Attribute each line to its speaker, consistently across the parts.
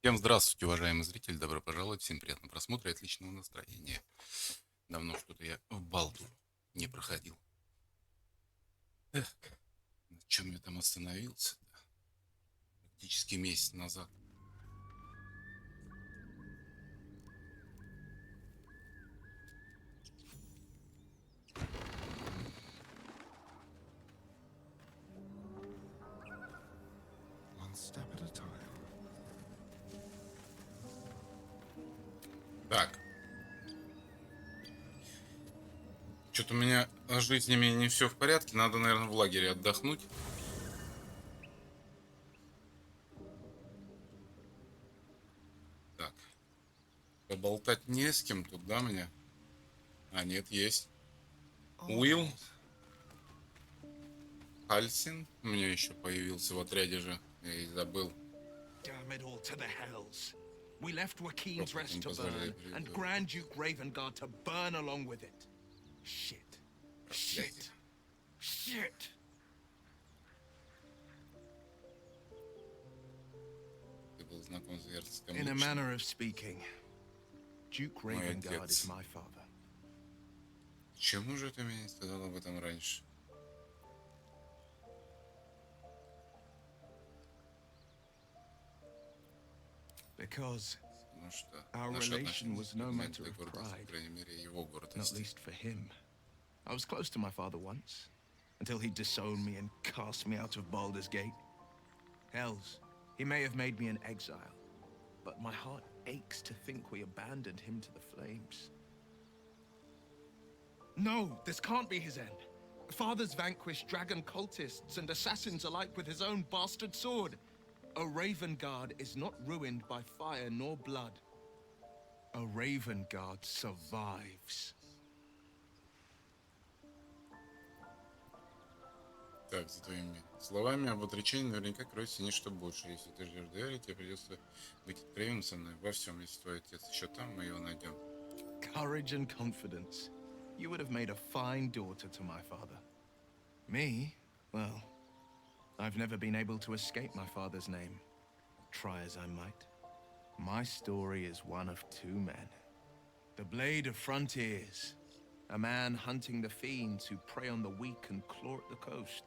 Speaker 1: Всем здравствуйте, уважаемый зритель, добро пожаловать, всем приятного просмотра и отличного настроения. Давно что-то я в Балду не проходил. Эх, на чем я там остановился? Практически месяц назад.
Speaker 2: One step at a time.
Speaker 1: Так, что-то у меня с жизнями не все в порядке, надо, наверное, в лагере отдохнуть. Так, поболтать не с кем тут, да, мне? А, нет, есть.
Speaker 2: All
Speaker 1: Уилл
Speaker 2: right.
Speaker 1: Хальсин у меня еще появился в отряде же, я и забыл.
Speaker 3: Damn it all to the hells. We left Joaquin's
Speaker 1: Пропуск
Speaker 3: Rest
Speaker 1: не
Speaker 3: to
Speaker 1: позволяет.
Speaker 3: burn, and Grand Duke Ravengard to burn along with it. Shit.
Speaker 1: Проклятие.
Speaker 3: Shit. Shit.
Speaker 1: Ты был знаком с герцогом
Speaker 3: In a
Speaker 1: лучше.
Speaker 3: manner of speaking, Duke
Speaker 1: Мой
Speaker 3: Ravengard is
Speaker 1: отец.
Speaker 3: my father.
Speaker 1: Почему же ты мне не сказал об этом раньше?
Speaker 3: Because
Speaker 1: Потому что
Speaker 3: our
Speaker 1: наши
Speaker 3: relation
Speaker 1: отношения
Speaker 3: was no
Speaker 1: напоминают
Speaker 3: matter
Speaker 1: для
Speaker 3: of
Speaker 1: гордости, по
Speaker 3: pride,
Speaker 1: крайней мере, его
Speaker 3: not
Speaker 1: гордости.
Speaker 3: least for him. I was close to my father once, until he disowned me and cast me out of Baldur's Gate. Hells, he may have made me an exile, but my heart aches to think we abandoned him to the flames. No, this can't be his end. Father's vanquished dragon cultists and assassins alike with his own bastard sword. A Ravengard is not ruined by fire nor blood. A Ravengard survives.
Speaker 1: Так, за твоими словами об отречении наверняка кроется нечто большее. Если ты ждешь доверия, тебе придется быть откровенным со мной во всем. Если твой отец еще там, мы его найдем.
Speaker 3: Courage and confidence. You would have made a fine daughter to my father. Me? Well, I've never been able to escape my father's name, try as I might. My story is one of two men. The Blade of Frontiers, a man hunting the fiends who prey on the weak and claw at the coast.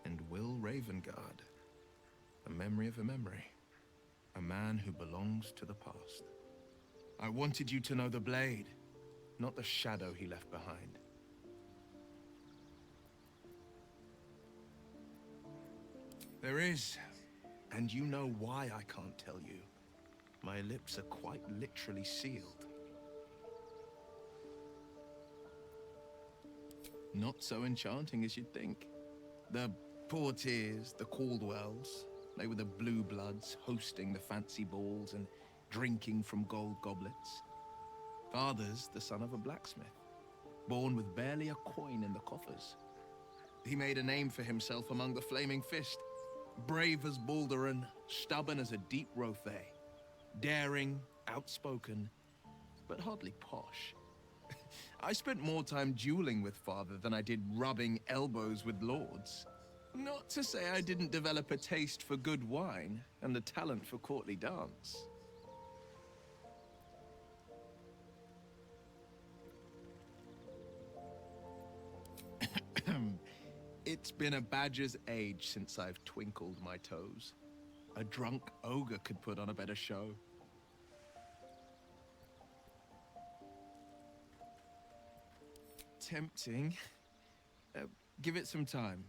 Speaker 3: And Will Ravengard, a memory of a memory, a man who belongs to the past. I wanted you to know the Blade, not the shadow he left behind. There is, and you know why I can't tell you. My lips are quite literally sealed. Not so enchanting as you'd think. The Portiers, the Caldwells, they were the blue bloods hosting the fancy balls and drinking from gold goblets. Father's the son of a blacksmith, born with barely a coin in the coffers. He made a name for himself among the Flaming Fist, brave as Balduran, stubborn as a deep Rothay, daring, outspoken, but hardly posh. I spent more time dueling with father than I did rubbing elbows with lords. Not to say I didn't develop a taste for good wine and a talent for courtly dance. It's been a badger's age since I've twinkled my toes. A drunk ogre could put on a better show. Tempting. Give it some time.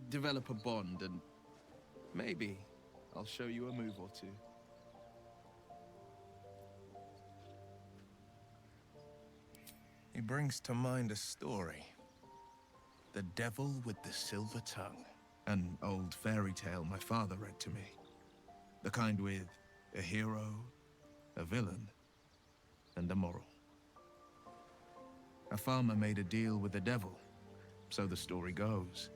Speaker 3: Develop a bond, and maybe I'll show you a move or two. He brings to mind a story. The Devil with the Silver Tongue. An old fairy tale my father read to me. The kind with a hero, a villain, and a moral. A farmer made a deal with the devil, so the story goes.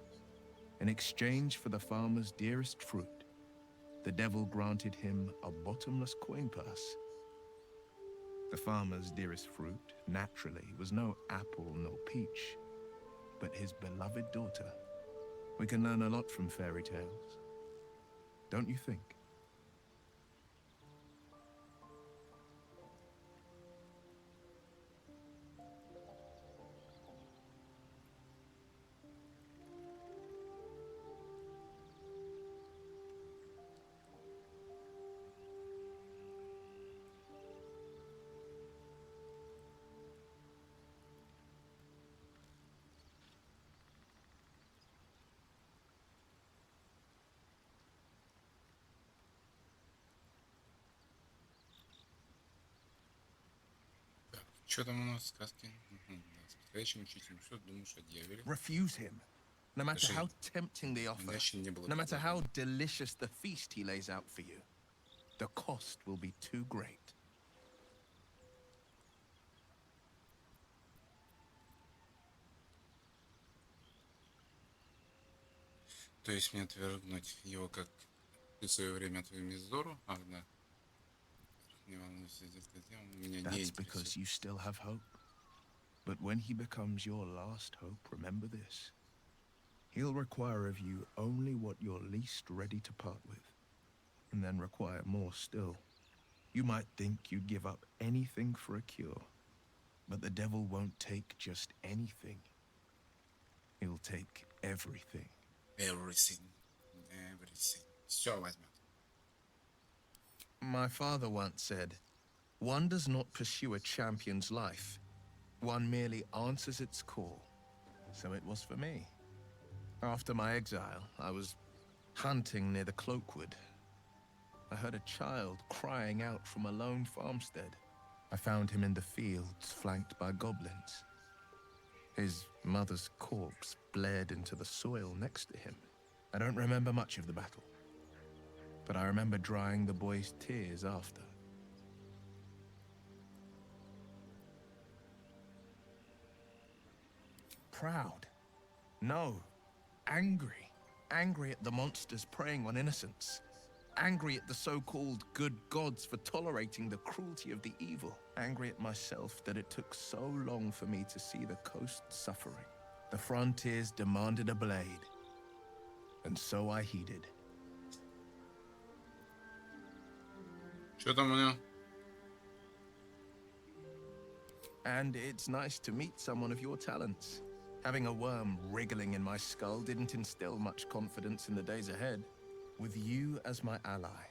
Speaker 3: In exchange for the farmer's dearest fruit, the devil granted him a bottomless coin purse. The farmer's dearest fruit, naturally, was no apple nor peach, but his beloved daughter. We can learn a lot from fairy tales, don't you think?
Speaker 1: Что там у нас в сказке? Мгм, да, с подходящим учителем. Что ты думаешь о дьяволе?
Speaker 3: Refuse him. No matter
Speaker 1: Даже
Speaker 3: how tempting the offer,
Speaker 1: иначе не было
Speaker 3: no matter how
Speaker 1: предложения.
Speaker 3: delicious the feast he lays out for you, the cost will be too great.
Speaker 1: То есть мне отвергнуть его, как ты в свое время отвергли Мизору? Ах, да. Не волнуйся, детка, тема меня не
Speaker 3: That's
Speaker 1: интересует.
Speaker 3: because you still have hope. But when he becomes your last hope, remember this. He'll require of you only what you're least ready to part with, and then require more still. You might think you'd give up anything for a cure, but the devil won't take just anything. He'll take everything.
Speaker 1: Everything. Everything. Все возьмет.
Speaker 3: My father once said, one does not pursue a champion's life. One merely answers its call. So it was for me. After my exile, I was hunting near the Cloakwood. I heard a child crying out from a lone farmstead. I found him in the fields, flanked by goblins. His mother's corpse bled into the soil next to him. I don't remember much of the battle, but I remember drying the boy's tears after. Proud? No. Angry. Angry at the monsters preying on innocents. Angry at the so-called good gods for tolerating the cruelty of the evil. Angry at myself that it took so long for me to see the coast suffering. The frontiers demanded a blade, and so I heeded.
Speaker 1: Что там у него?
Speaker 3: And it's nice to meet someone of your talents. Having a worm wriggling in my skull didn't instill much confidence in the days ahead. With you as my ally,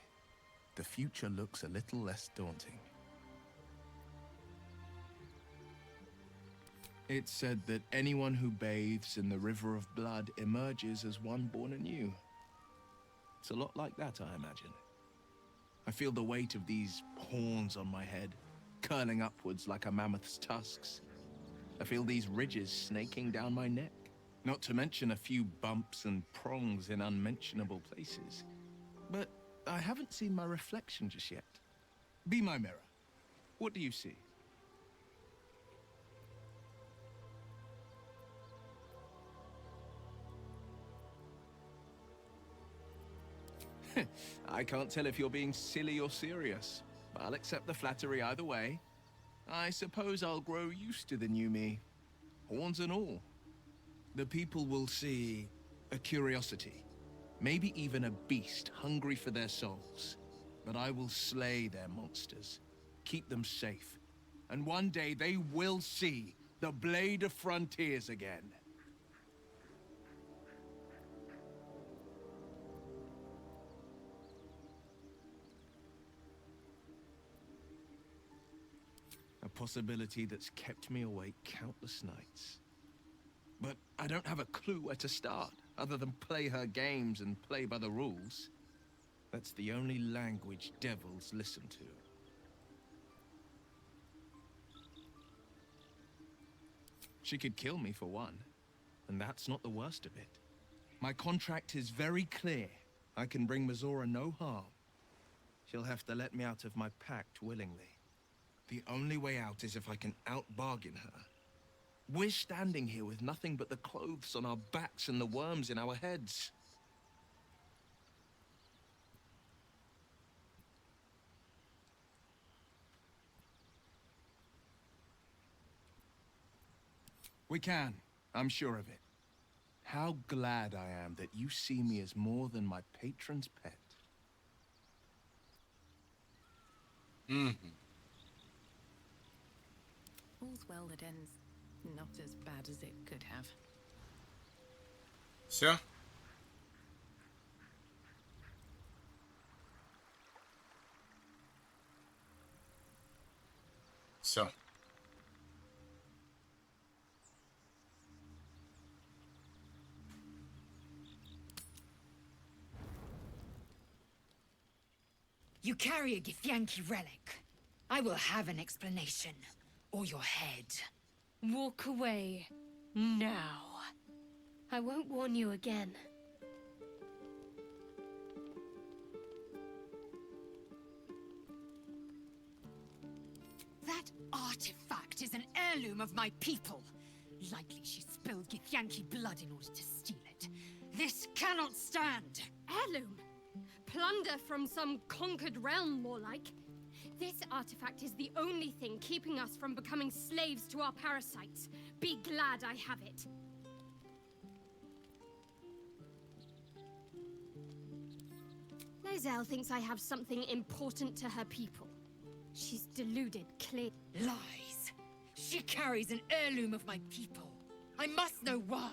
Speaker 3: the future looks a little less daunting. It's said that anyone who bathes in the river of blood emerges as one born anew. It's a lot like that, I imagine. I feel the weight of these horns on my head, curling upwards like a mammoth's tusks. I feel these ridges snaking down my neck, not to mention a few bumps and prongs in unmentionable places. But I haven't seen my reflection just yet. Be my mirror. What do you see? I can't tell if you're being silly or serious. I'll accept the flattery either way. I suppose I'll grow used to the new me, horns and all. The people will see a curiosity, maybe even a beast hungry for their souls. But I will slay their monsters, keep them safe, and one day they will see the Blade of Frontiers again. A possibility that's kept me awake countless nights. But I don't have a clue where to start, other than play her games and play by the rules. That's the only language devils listen to. She could kill me for one, and that's not the worst of it. My contract is very clear. I can bring Mizora no harm. She'll have to let me out of my pact willingly. The only way out is if I can out-bargain her. We're standing here with nothing but the clothes on our backs and the worms in our heads. We can. I'm sure of it. How glad I am that you see me as more than my patron's pet.
Speaker 1: Мгм.
Speaker 4: All's well that ends not as bad as it could have.
Speaker 1: Все? Все.
Speaker 5: You carry a Githyanki relic. I will have an explanation. or your head.
Speaker 6: Walk away. Now. I won't warn you again.
Speaker 5: That artifact is an heirloom of my people. Likely she spilled Githyanki blood in order to steal it. This cannot stand!
Speaker 6: Heirloom? Plunder from some conquered realm, more like. This artifact is the only thing keeping us from becoming slaves to our parasites. Be glad I have it. Lae'zel thinks I have something important to her people. She's deluded, clear.
Speaker 5: Lies. She carries an heirloom of my people. I must know why.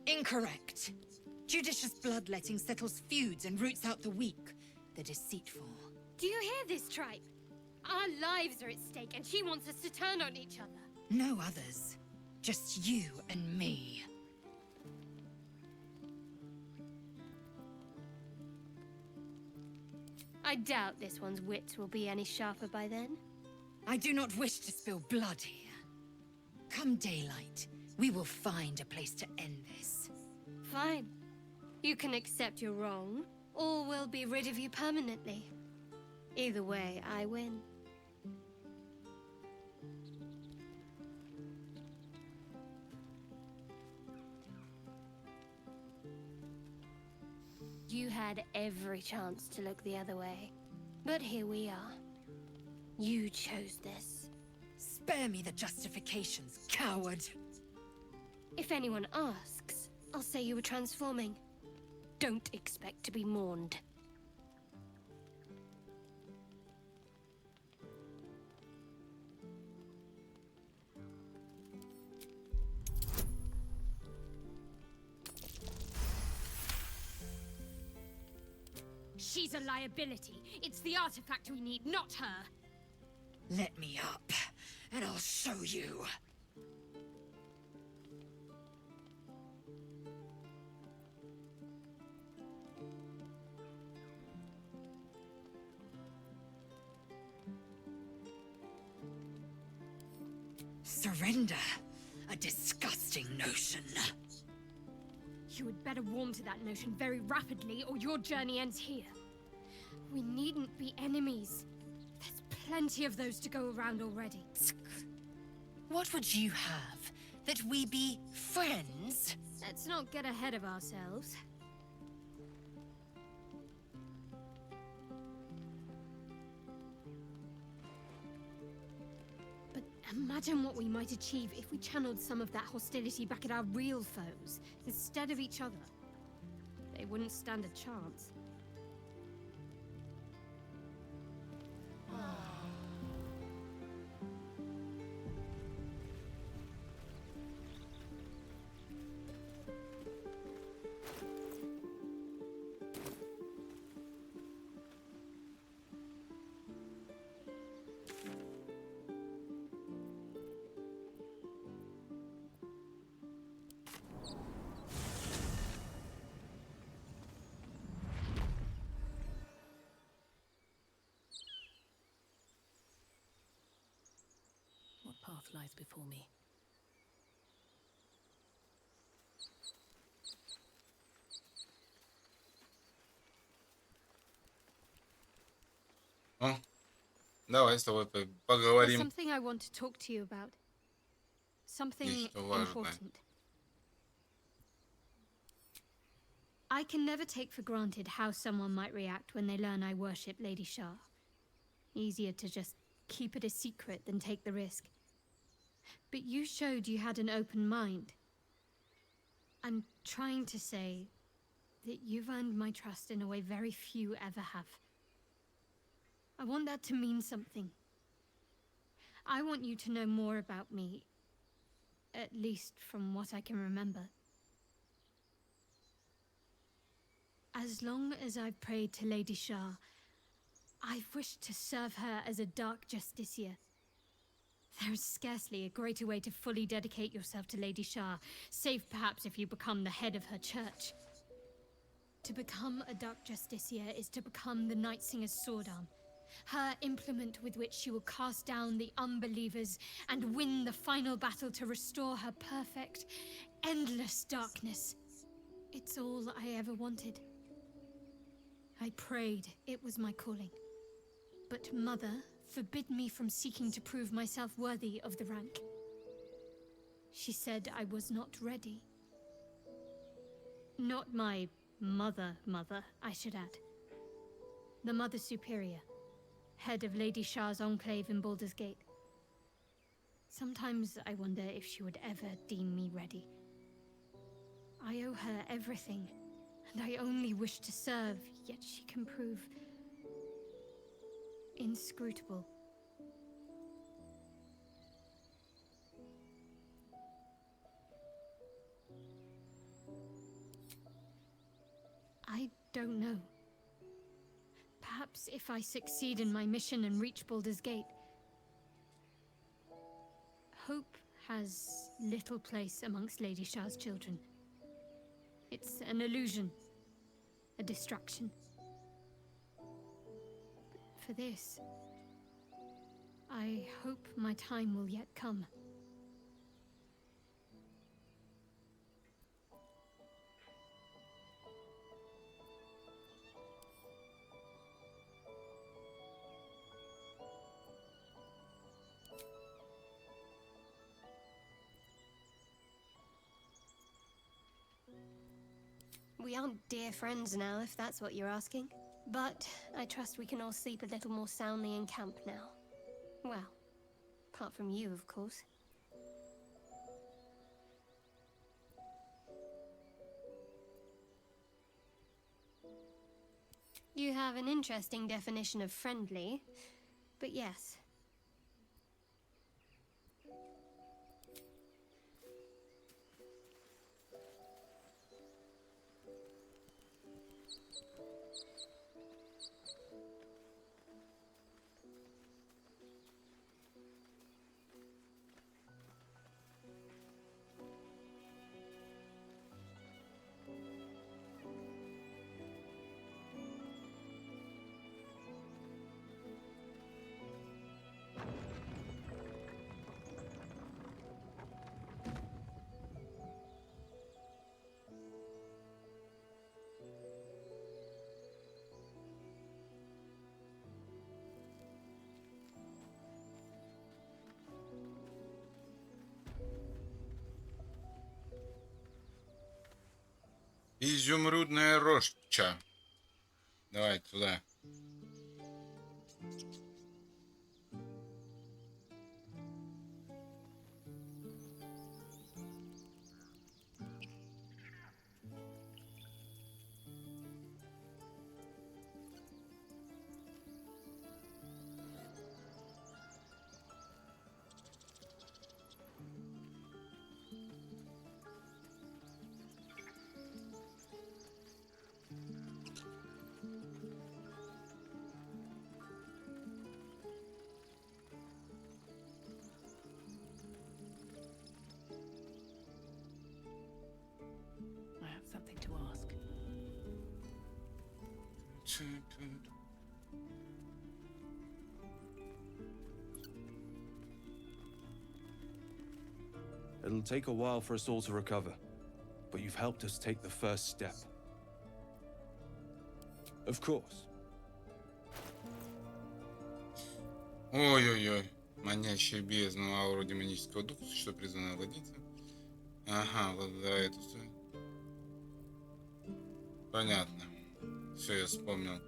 Speaker 5: Incorrect. Judicious bloodletting settles feuds and roots out the weak, the deceitful.
Speaker 6: Do you hear this, tribe? Our lives are at stake, and she wants us to turn on each other.
Speaker 5: No others. Just you and me.
Speaker 6: I doubt this one's wits will be any sharper by then.
Speaker 5: I do not wish to spill blood here. Come daylight, we will find a place to end this.
Speaker 6: Fine. You can accept you're wrong, or we'll be rid of you permanently. Either way, I win. You had every chance to look the other way, but here we are. You chose this.
Speaker 5: Spare me the justifications, coward!
Speaker 6: If anyone asks, I'll say you were transforming. Don't expect to be mourned. She's a liability. It's the artifact we need, not her.
Speaker 5: Let me up, and I'll show you. Surrender? A disgusting notion.
Speaker 6: You had better warm to that notion very rapidly, or your journey ends here. We needn't be enemies. There's plenty of those to go around already.
Speaker 5: What would you have? That we be friends?
Speaker 6: Let's not get ahead of ourselves. But imagine what we might achieve if we channeled some of that hostility back at our real foes, instead of each other. They wouldn't stand a chance.
Speaker 4: What path lies before me?
Speaker 1: Ну, давай с тобой
Speaker 6: There's
Speaker 1: поговорим.
Speaker 6: something I want to talk to you about. Something
Speaker 1: Нечто важное.
Speaker 6: important. I can never take for granted how someone might react when they learn I worship Lady Shah. Easier to just keep it a secret than take the risk. But you showed you had an open mind. I'm trying to say that you've earned my trust in a way very few ever have. I want that to mean something. I want you to know more about me, at least from what I can remember. As long as I've prayed to Lady Shah, I've wished to serve her as a dark justiciar. There is scarcely a greater way to fully dedicate yourself to Lady Shah, save perhaps if you become the head of her church. To become a dark justiciar is to become the Night Singer's sword arm, her implement with which she will cast down the unbelievers and win the final battle to restore her perfect, endless darkness. It's all I ever wanted. I prayed it was my calling. But Mother forbid me from seeking to prove myself worthy of the rank. She said I was not ready. Not my mother, I should add. The Mother Superior, head of Lady Shah's enclave in Baldur's Gate. Sometimes I wonder if she would ever deem me ready. I owe her everything, and I only wish to serve, yet she can prove inscrutable. I don't know. Perhaps if I succeed in my mission and reach Baldur's Gate. Hope has little place amongst Lady Shah's children. It's an illusion, a distraction. But for this, I hope my time will yet come.
Speaker 7: We aren't dear friends now, if that's what you're asking. But I trust we can all sleep a little more soundly in camp now. Well, apart from you, of course. You have an interesting definition of friendly, but yes.
Speaker 1: Изумрудная роща. Давай туда.
Speaker 4: I have something to ask.
Speaker 8: It'll take a while for us all to recover, but you've helped us take the first step. Of course.
Speaker 1: Ой-ой-ой. Манящая бездну ауру демонического духа, что призвана владельцем. Ага, вот за эту. Понятно. Все, я вспомнил.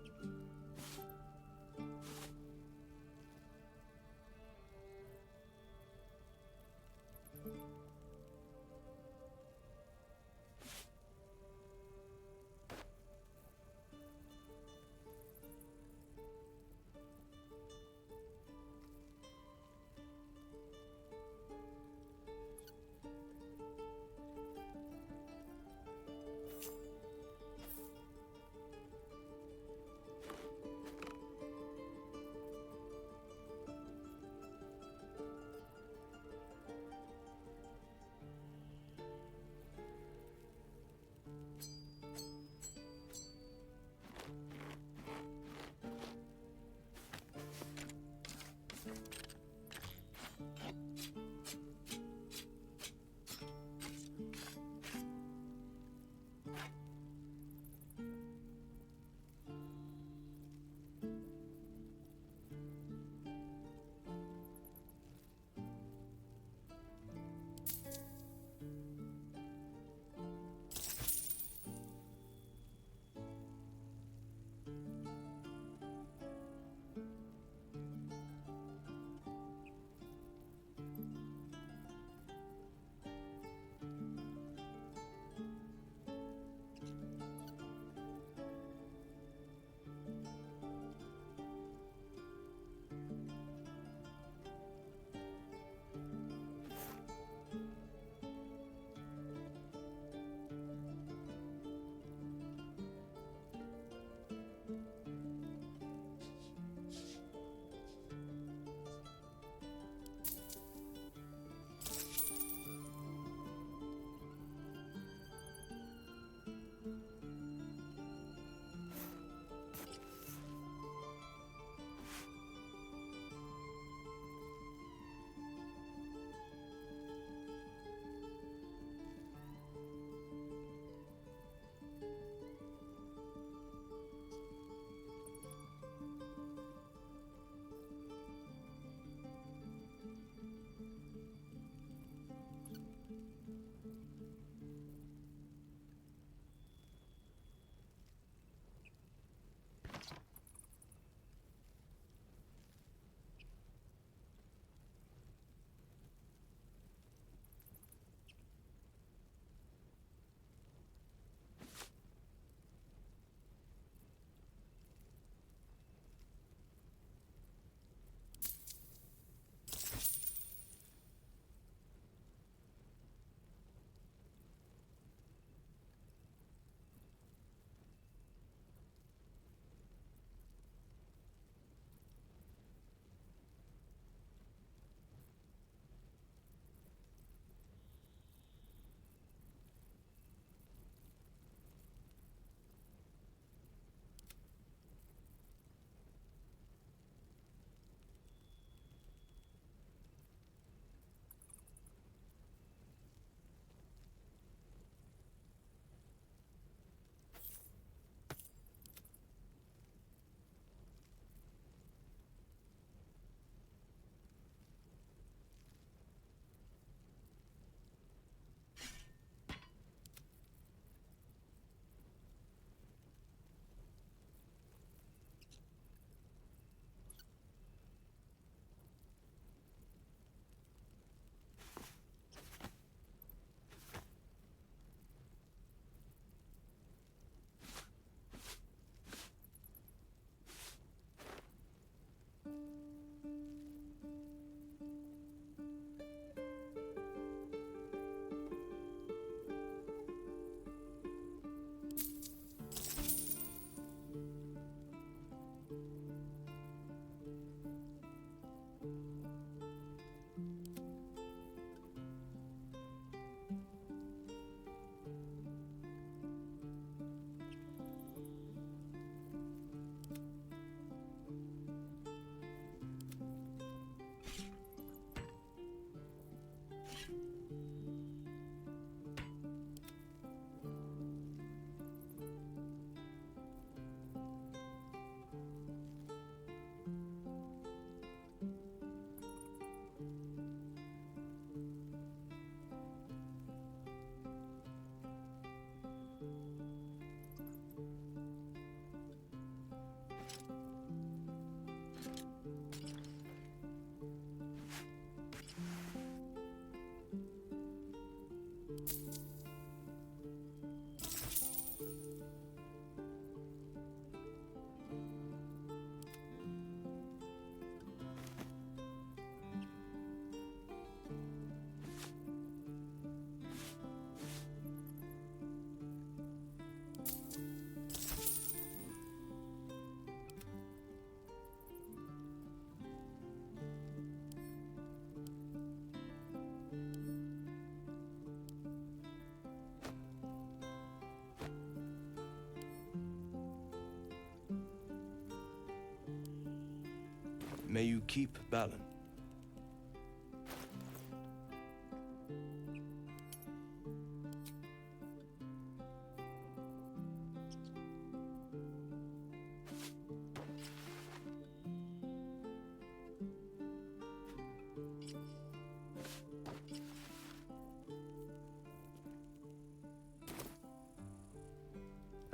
Speaker 8: May you keep Balin.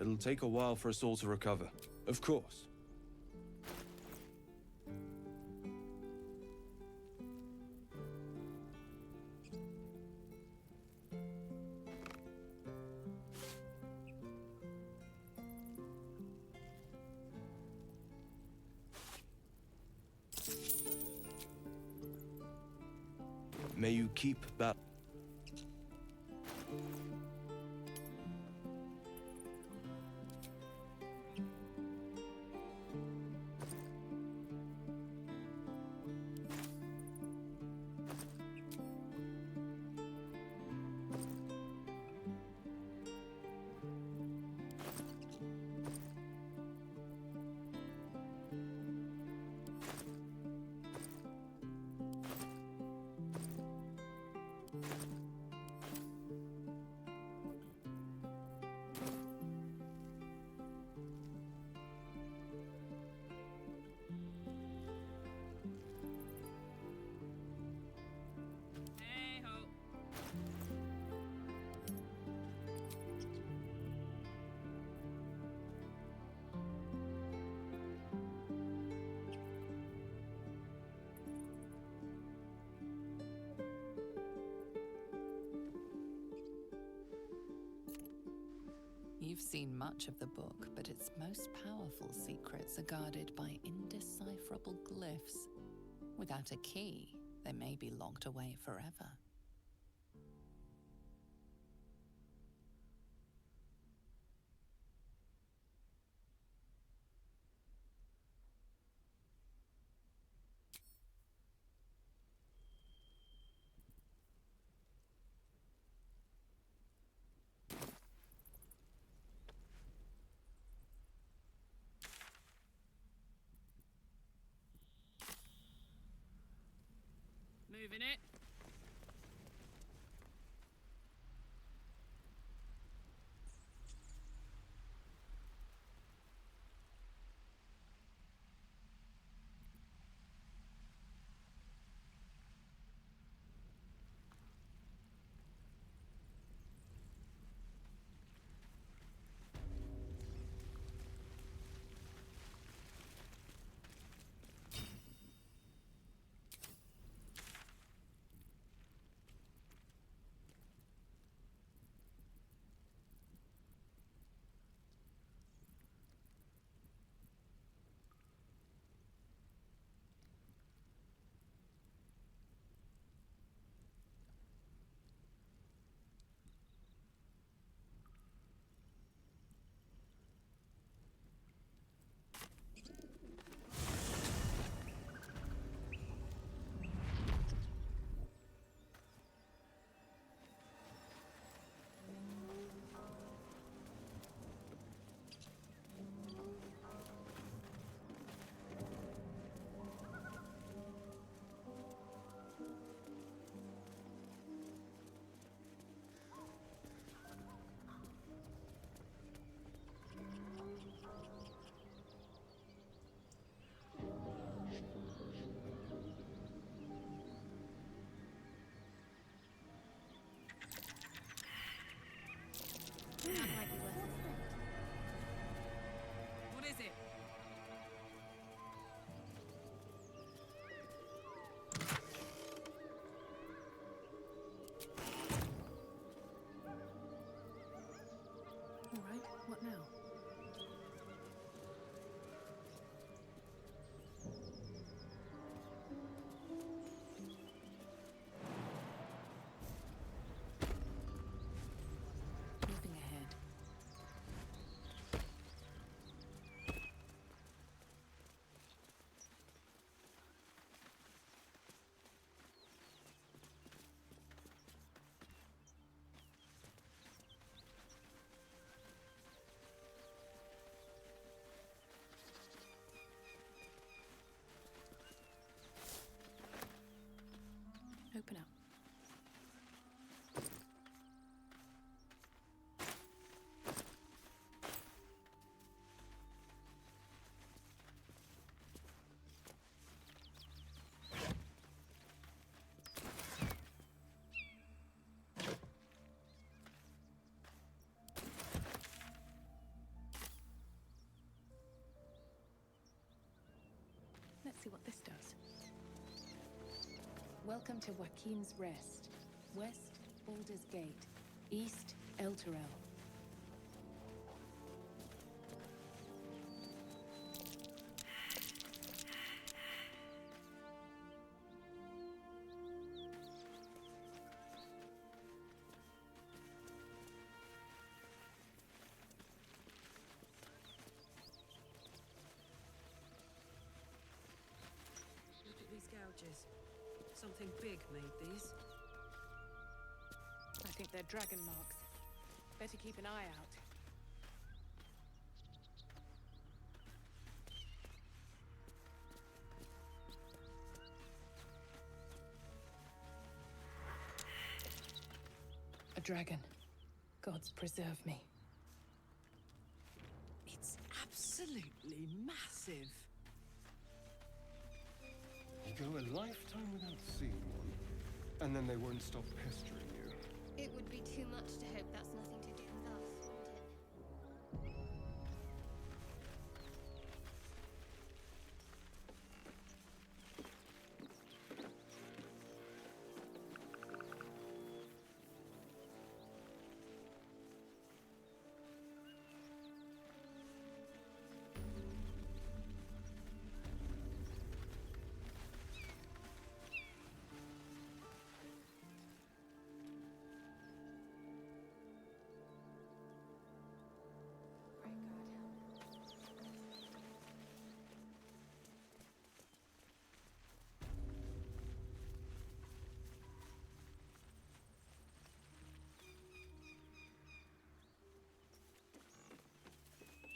Speaker 8: It'll take a while for us all to recover. Of course. May you keep Balin.
Speaker 4: You've seen much of the book, but its most powerful secrets are guarded by indecipherable glyphs. Without a key, they may be locked away forever.
Speaker 5: Moving it.
Speaker 9: Let's see what this does. Welcome to Joaquin's Rest. West, Baldur's Gate. East, Elturel.
Speaker 10: Look at these gouges. Something big made these.
Speaker 9: I think they're dragon marks. Better keep an eye out. A dragon. Gods preserve me.
Speaker 10: It's absolutely massive.
Speaker 2: You go a lifetime without seeing one, and then they won't stop pestering you.
Speaker 7: It would be too much to hope that's nothing to do with us, wouldn't it?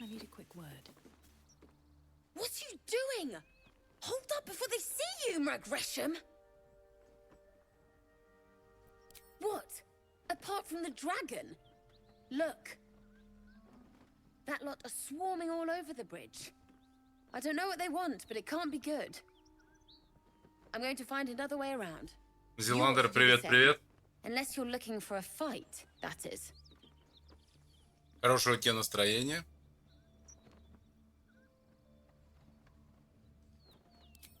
Speaker 9: I need a quick word.
Speaker 11: What are you doing? Hold up before they see you, Gresham! What? Apart from the dragon? Look. That lot are swarming all over the bridge. I don't know what they want, but it can't be good. I'm going to find another way around.
Speaker 1: Зеландер, привет, привет.
Speaker 11: Unless you're looking for a fight, that is.
Speaker 1: Хорошего тебе настроения.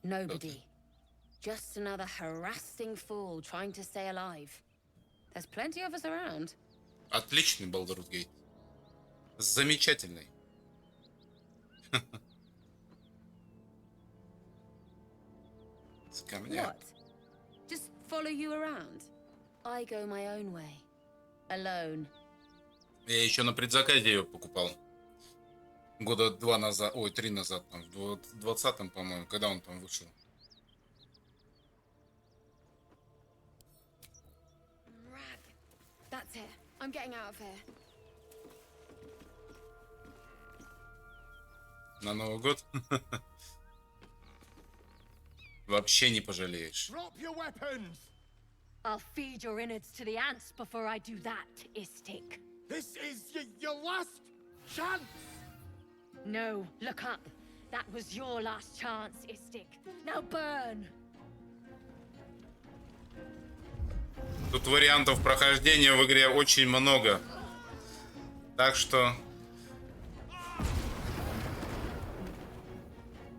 Speaker 11: Nobody. Just another harassing fool trying to stay alive. There's plenty of us around.
Speaker 1: Отличный Baldur's Gate. Замечательный. С камня.
Speaker 11: What? Just follow you around? I go my own way. Alone.
Speaker 1: Я еще на предзаказе ее покупал. Года 2 назад, ой, 3 назад, там, в 20-м, по-моему, когда он там вышел.
Speaker 11: That's it. I'm getting out of here.
Speaker 1: На Новый год. Вообще не пожалеешь.
Speaker 2: Drop your weapons!
Speaker 5: I'll feed your innards to the ants before I do that, Istik.
Speaker 2: This is your last chance!
Speaker 5: No, look up. That was your last chance, Istik. Now burn!
Speaker 1: Тут вариантов прохождения в игре очень много. Так что...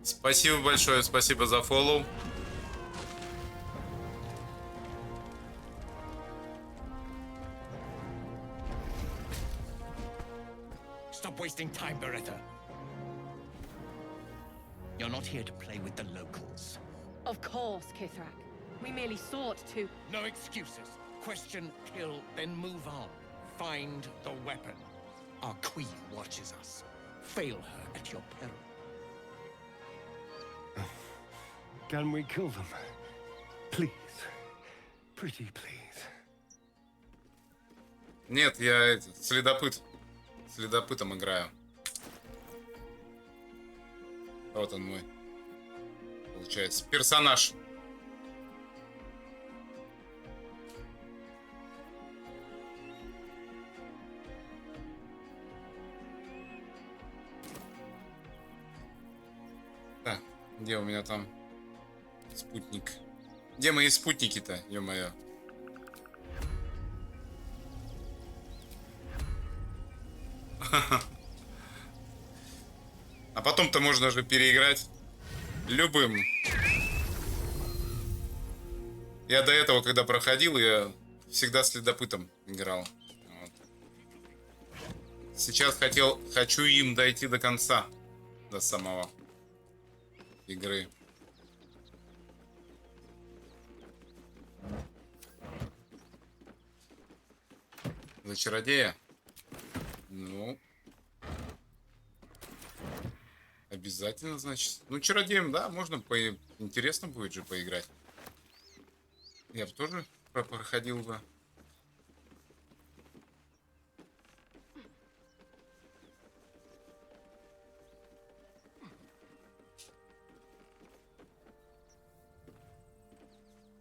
Speaker 1: Спасибо большое, спасибо за фоллоу.
Speaker 3: Stop wasting time, Beretta. You're not here to play with the locals.
Speaker 5: Of course, Kithrak. We merely sought to...
Speaker 3: No excuses. Question, kill, then move on. Find the weapon. Our queen watches us. Fail her at your peril.
Speaker 2: Can we kill them? Please. Pretty please.
Speaker 1: Нет, я следопыт. Следопытом играю. Вот он мой. Получается, персонаж. Так, где у меня там спутник? Где мои спутники-то, ё-моё? А потом-то можно же переиграть Любым. Я до этого, когда проходил, я всегда следопытом играл. Вот. Сейчас хочу им дойти до конца. До самого игры. За чародея? Ну... Обязательно, значит. Ну, чародеем, да, можно интересно будет же поиграть. Я бы тоже проходил бы.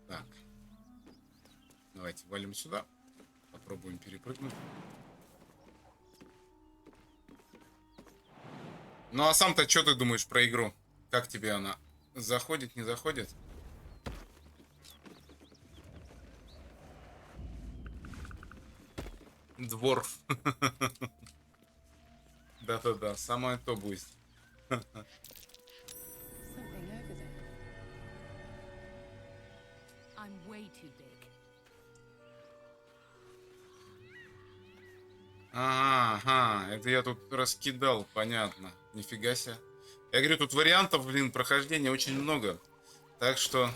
Speaker 1: Так. Давайте валим сюда. Попробуем перепрыгнуть. Ну а сам-то что ты думаешь про игру? Как тебе она? Заходит, не заходит? Дворф. Да-да-да, самое то будет. Ага, это я тут раскидал, понятно. Нифига себе. Я говорю, тут вариантов, блин, прохождения очень много. Так что...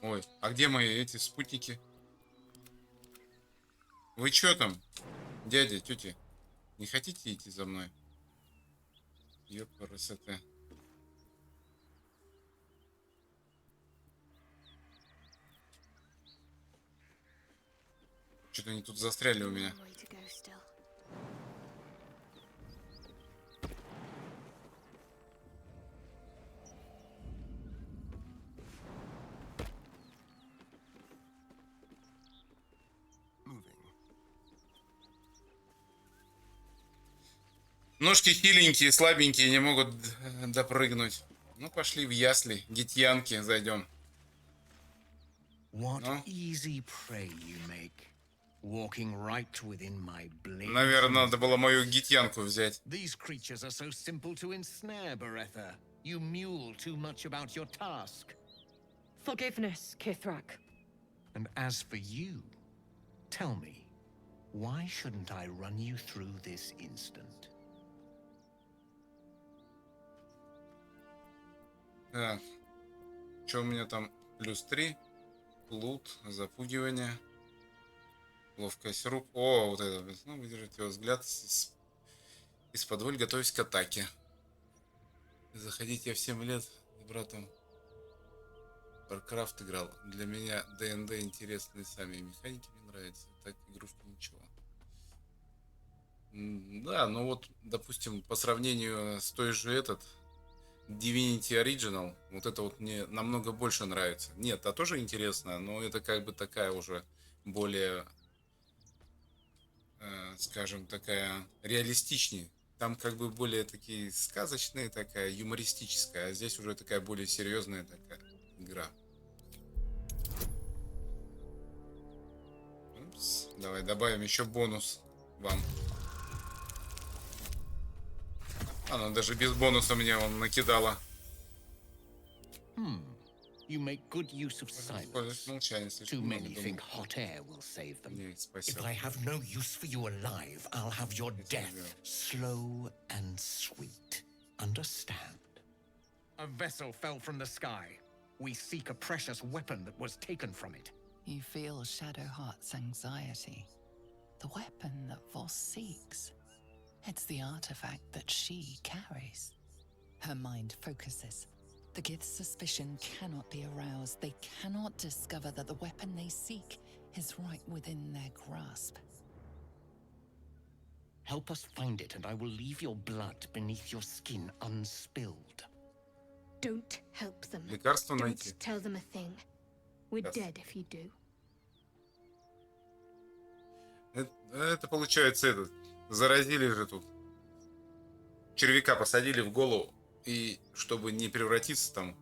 Speaker 1: Ой, а где мои эти спутники? Вы чё там, дядя, тетя? Не хотите идти за мной? Ёпрст. Что-то они тут застряли у меня. Ножки хиленькие, слабенькие, не могут допрыгнуть. Ну, пошли в ясли, гитьянки зайдем. Наверное, надо было мою гитьянку взять.
Speaker 10: Forgiveness, Kithrak.
Speaker 3: And as for you, tell me, why shouldn't I run you through this instant?
Speaker 1: Так. Что у меня там? +3. Лут, запугивание. Ловкость рук. О, вот это. Ну, выдержать его взгляд из-под воль, готовясь к атаке. Заходить я в 7 лет с братом Warcraft играл. Для меня ДНД интересные сами механики мне нравятся. Так игрушка ничего. Да, ну вот, допустим, по сравнению с той же Divinity Original, вот это вот мне намного больше нравится. Нет, а тоже интересно, но это как бы такая уже более, скажем, такая реалистичнее. Там как бы более такие сказочные, такая юмористическая, а здесь уже такая более серьезная такая игра. Упс. Давай добавим еще бонус вам. Она даже без бонуса мне он накидала.
Speaker 3: You make good use of silence. Too many think hot air will save them. If I have no use for you alive, I'll have your death slow and sweet. Understand? A vessel fell from the sky. We seek a precious weapon that was taken from it.
Speaker 4: You feel Shadowheart's anxiety. The weapon that Voss seeks. It's the artifact that she carries. Her mind focuses. The Gith's suspicion cannot be aroused. They cannot discover that the weapon they seek is right within their grasp.
Speaker 3: Help us find it, and I will leave your blood beneath your skin unspilled.
Speaker 6: Don't help them.
Speaker 1: Лекарство найти.
Speaker 6: Don't tell them a thing. We're dead if you do.
Speaker 1: Это получается заразили же тут. Червяка посадили в голову. И чтобы не превратиться там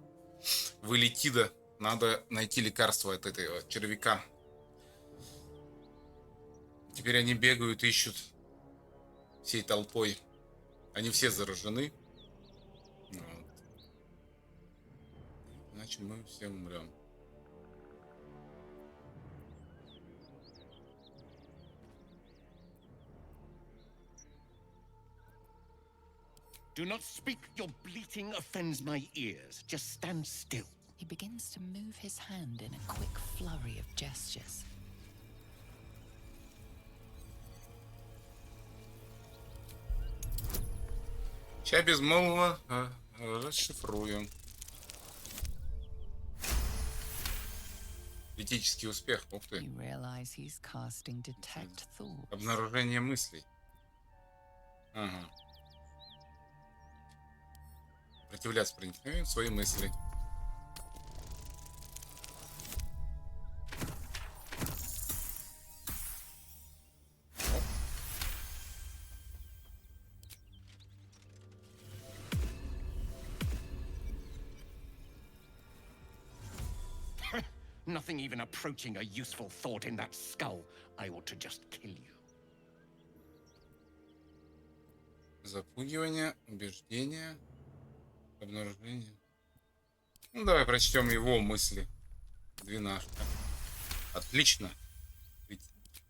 Speaker 1: в элитида Надо найти лекарство от этого червяка. Теперь они бегают, ищут всей толпой. Они все заражены. Вот. Иначе мы все умрем.
Speaker 12: Do not speak. Your bleating offends my ears. Just stand still.
Speaker 4: He begins to move his hand in a quick flurry of gestures.
Speaker 1: Сейчас безмолвно расшифрую. Критический успех. Ух ты.
Speaker 4: You realize he's casting detect thoughts.
Speaker 1: Обнаружение мыслей. Ага. Сопротивляться проникновению в свои мысли.
Speaker 12: Nothing even approaching a useful thought in that skull. I ought to just kill you.
Speaker 1: Запугивание, убеждение, обнаружение. Ну, давай прочтем его мысли. 12. Отлично.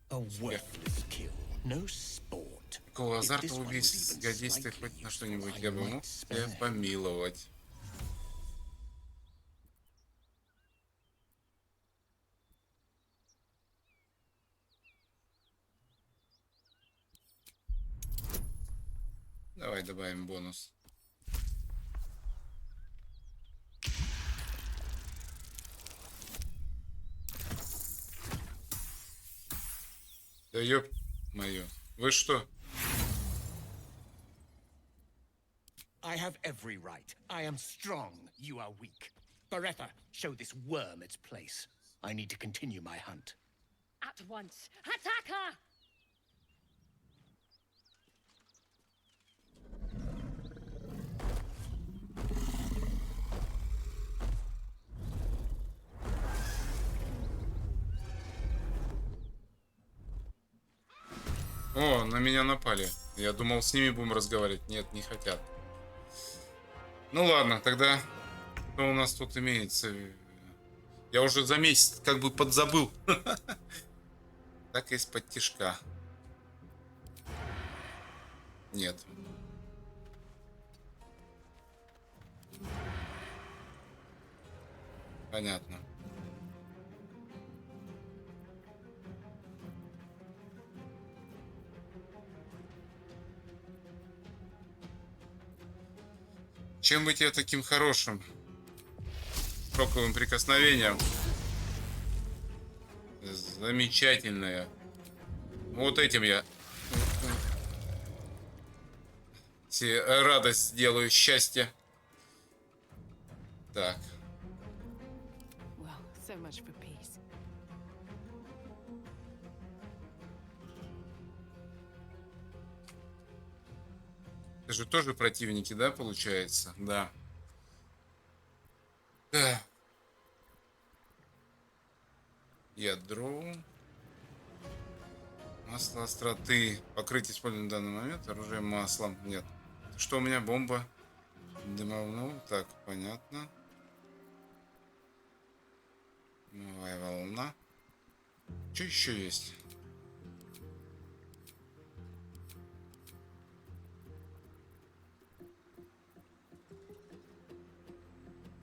Speaker 12: A worthless kill. No sport.
Speaker 1: Такого азарта убийства действия хоть на что-нибудь я бы мог тебя помиловать. Давай добавим бонус. Да ёп моё. Вы что?
Speaker 12: I have every right. I am strong. You are weak. Beretta, show this worm its place. I need to continue my hunt.
Speaker 5: At once. Attack her!
Speaker 1: О, на меня напали. Я думал, с ними будем разговаривать. Нет, не хотят. Ну ладно, тогда что у нас тут имеется? Я уже за месяц как бы подзабыл. Так из-под тишка. Нет. Понятно. Чем быть я таким хорошим? Шоковым прикосновением. Замечательное. Вот этим я себе радость сделаю, счастье. Так.
Speaker 9: Well, so much for peace.
Speaker 1: Это же тоже противники, да, получается? Да. Да. Ядро. Масло остроты. Покрыть использование в данный момент. Оружие маслом. Нет. Что у меня? Бомба. Дымовая. Так, понятно. Дымовая волна. Что еще есть?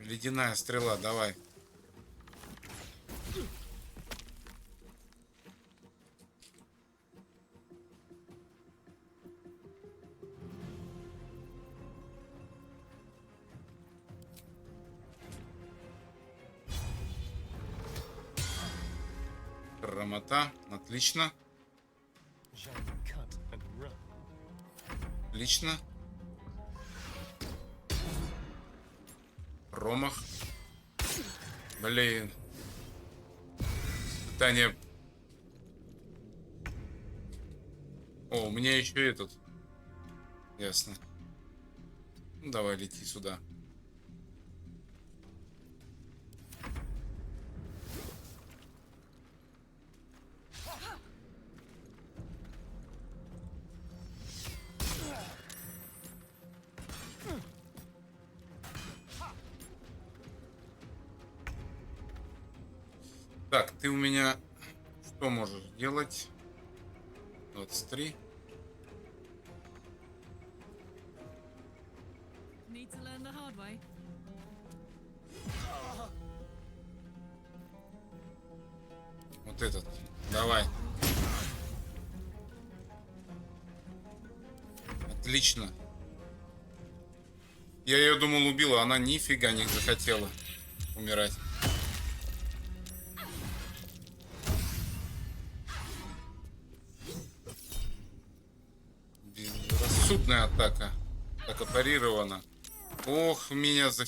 Speaker 1: Ледяная стрела, давай. Хромота, отлично. Отлично. Промах. Блин. Испытание. О, у меня еще этот. Ясно. Ну, давай лети сюда. Так, ты у меня что можешь делать? 23.
Speaker 10: Need to learn the hard way.
Speaker 1: Вот этот. Давай. Отлично. Я ее думал убила, она нифига не захотела умирать. Безрассудная атака. Атака парирована. Ох, меня за...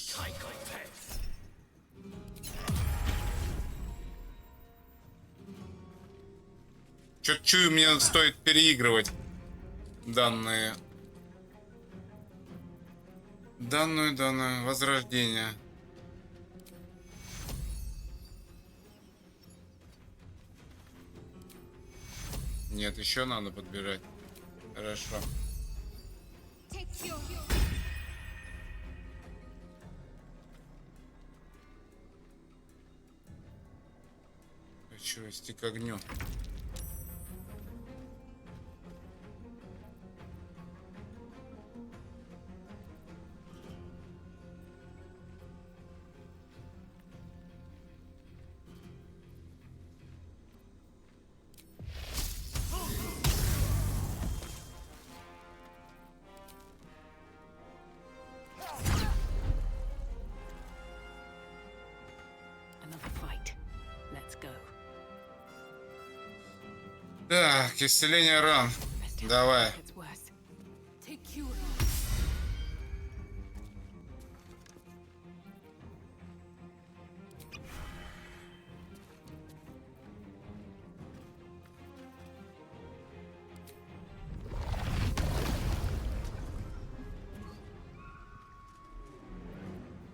Speaker 1: Чё чую, мне стоит переигрывать данную возрождение. Нет, еще надо подбирать. Хорошо. Хочу вести к огню.
Speaker 9: Another fight. Let's go.
Speaker 1: Так, исцеление ран. Давай.
Speaker 10: Gets worse. Take cure.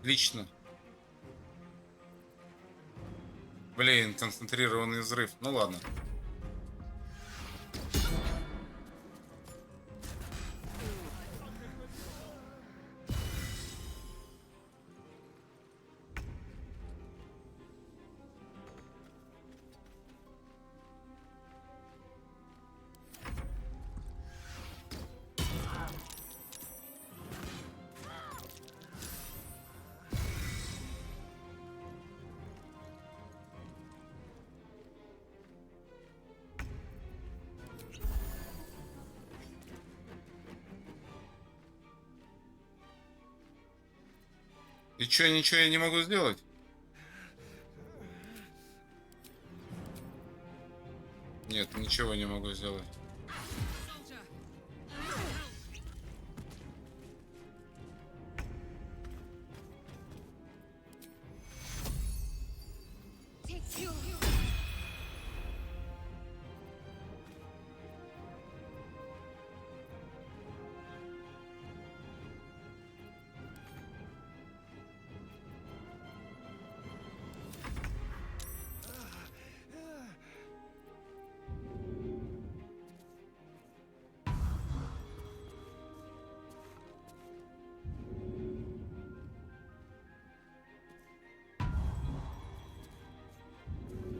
Speaker 1: Отлично. Блин, концентрированный взрыв. Ну ладно. И чё, ничего я не могу сделать? Нет, ничего не могу сделать.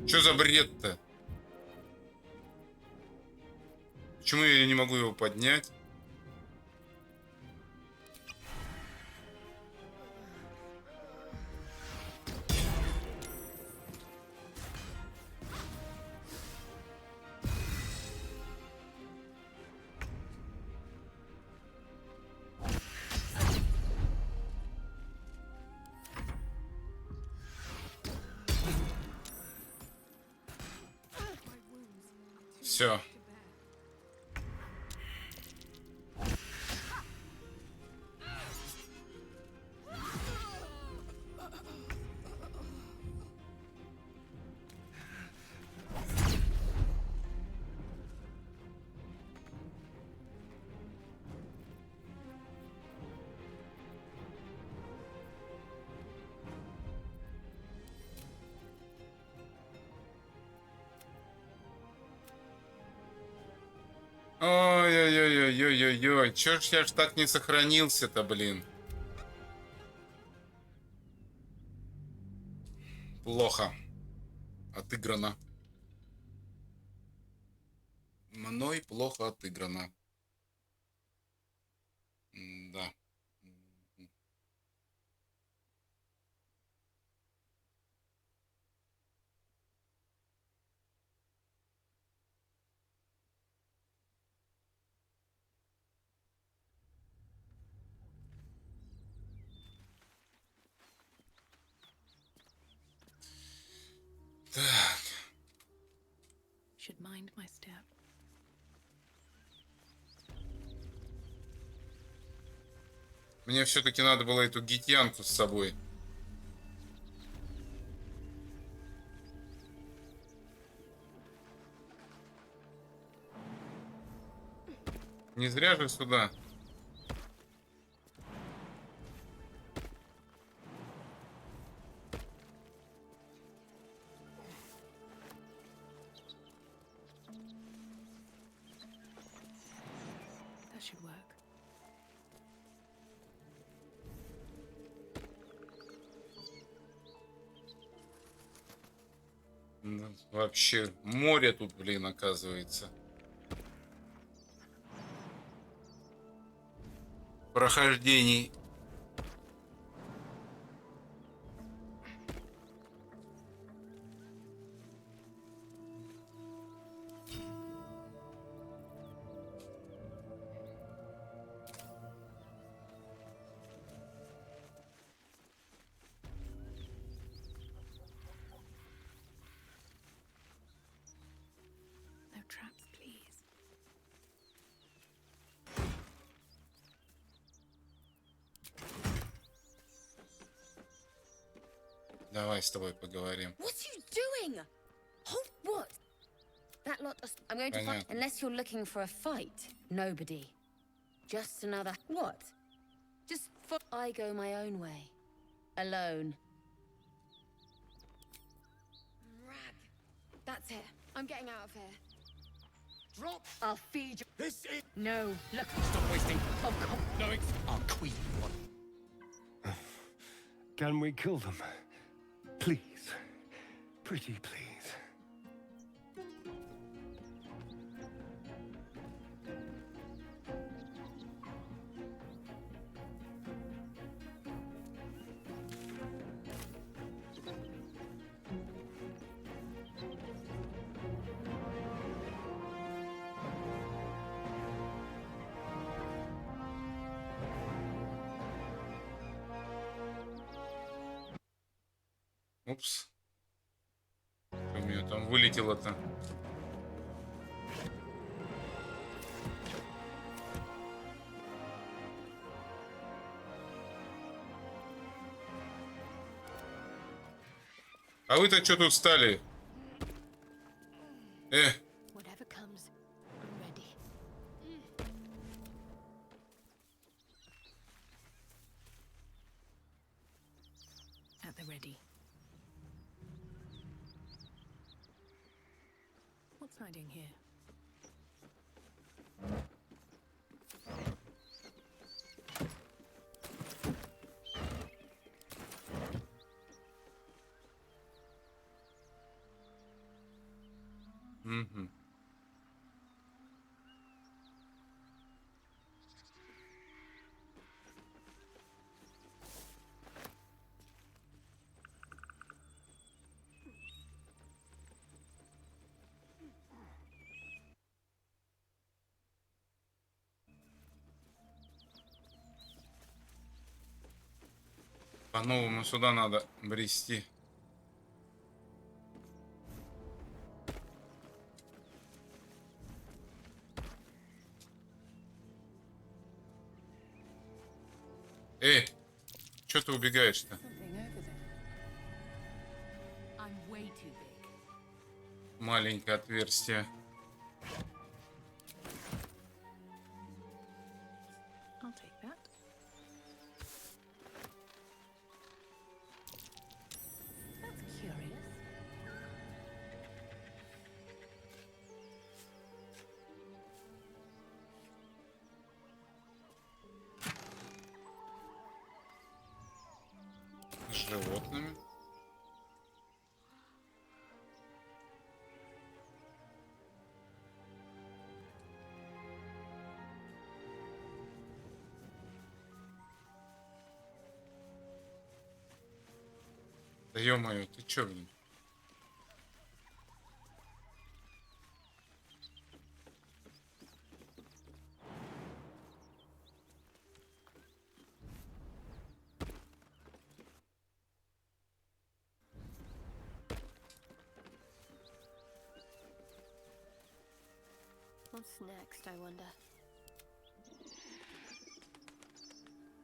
Speaker 1: Что за бред-то? Почему я не могу его поднять? Все. Ой-ой-ой-ой-ой-ой-ой. Чё ж я ж так не сохранился-то, блин? Плохо. отыграно. Мной плохо отыграно. Да. Так.
Speaker 9: Should mind my step.
Speaker 1: Мне все-таки надо было эту гитянку с собой. Не зря же сюда.
Speaker 9: That should work.
Speaker 1: Ну, вообще море тут, блин, оказывается. Прохождений.
Speaker 9: No traps, please.
Speaker 1: Давай с тобой поговорим.
Speaker 11: What are you doing? Hold what? That lot of... I'm going to fight...
Speaker 1: Понятно.
Speaker 11: Unless you're looking for a fight. Nobody. Just another... What? Just for... I go my own way. Alone. Rag. That's it. I'm getting out of here.
Speaker 12: Drop!
Speaker 11: I'll feed you.
Speaker 12: This is...
Speaker 11: No, look.
Speaker 12: Stop wasting...
Speaker 11: Oh, come.
Speaker 12: No, it's our queen.
Speaker 2: Can we kill them? Please. Pretty please.
Speaker 1: Упс. Что у меня там вылетело-то? А вы-то что тут стали?
Speaker 11: Whatever comes, I'm ready.
Speaker 9: At the ready. What's hiding here?
Speaker 1: Угу. По-новому сюда надо брести. Чё ты убегаешь-то?
Speaker 9: Something over there.
Speaker 11: I'm way too big.
Speaker 1: Маленькое отверстие.
Speaker 9: I'll take that. That's curious.
Speaker 1: С животными. Да ё-моё, ты чё, блин?
Speaker 7: What's next, I wonder?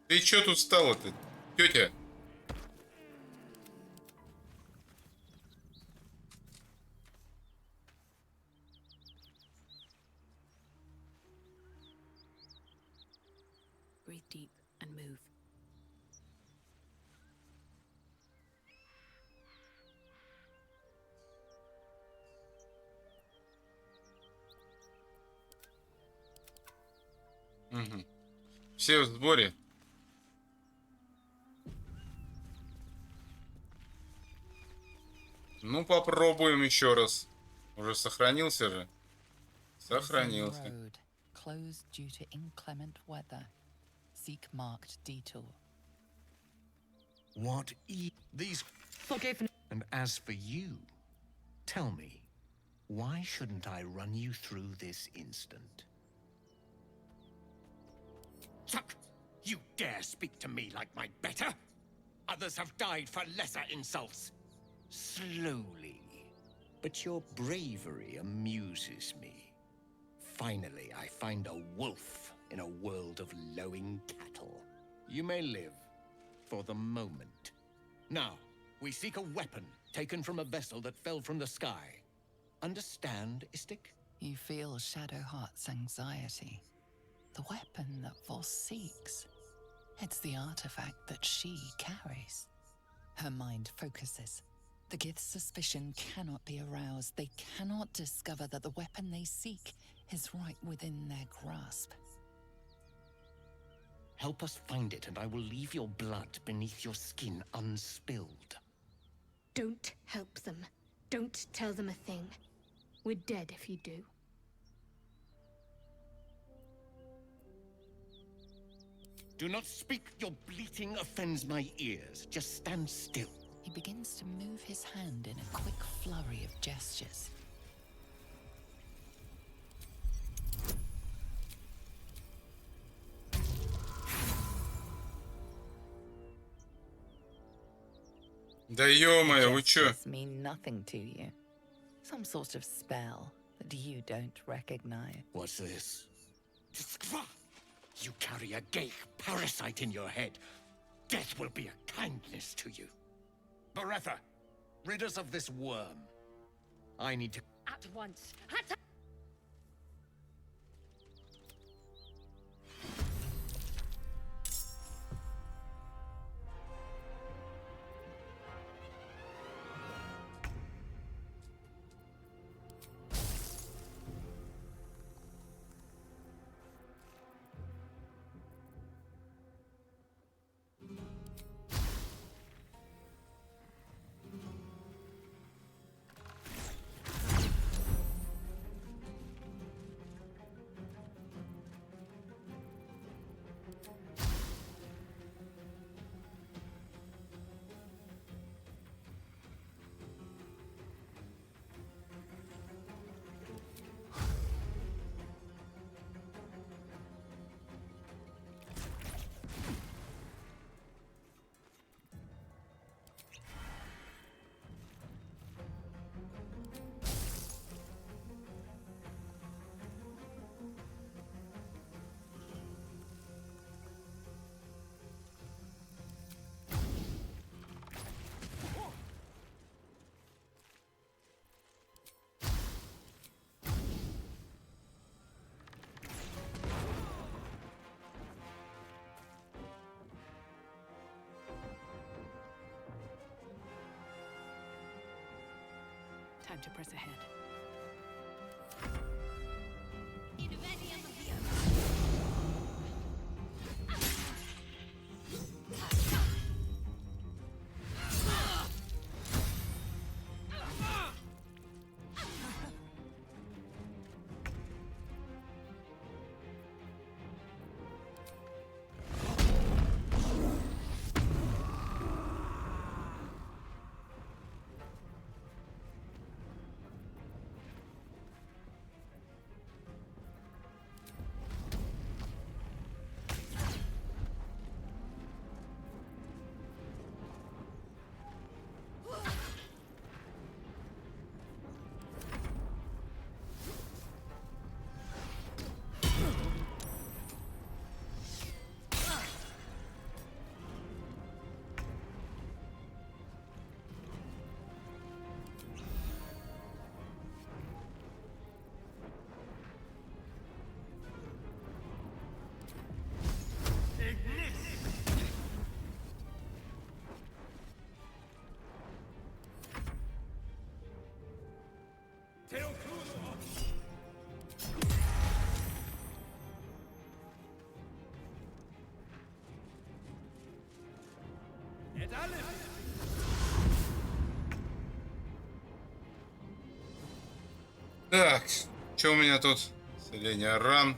Speaker 1: Ты чё тут стала-то, тётя?
Speaker 10: Breathe deep and move.
Speaker 1: Угу. Все в сборе. Ну, попробуем еще раз. Уже сохранился же? Сохранился.
Speaker 4: Road, closed due to inclement weather. Seek marked detour.
Speaker 12: What these
Speaker 10: Forgiveness.
Speaker 12: And as for you, tell me, why shouldn't I run you through this instant? Chuck, you dare speak to me like my better? Others have died for lesser insults. Slowly. But your bravery amuses me. Finally, I find a wolf in a world of lowing cattle. You may live for the moment. Now, we seek a weapon taken from a vessel that fell from the sky. Understand, Istik?
Speaker 4: You feel Shadowheart's anxiety. The weapon that Voss seeks. It's the artifact that she carries. Her mind focuses. The Gith's suspicion cannot be aroused. They cannot discover that the weapon they seek is right within their grasp.
Speaker 12: Help us find it, and I will leave your blood beneath your skin unspilled.
Speaker 6: Don't help them. Don't tell them a thing. We're dead if you do.
Speaker 12: Do not speak. Your bleating offends my ears. Just stand still.
Speaker 4: He begins to move his hand in a quick flurry of gestures.
Speaker 1: Да ё-моё, вы чё?
Speaker 4: Gestures mean nothing to you. Some sort of spell that you don't recognize.
Speaker 12: What's this? You carry a gay parasite in your head. Death will be a kindness to you. Beretha, rid us of this worm. I need to...
Speaker 5: At once.
Speaker 10: Time to press ahead.
Speaker 1: Так, что у меня тут? Исцеление ран.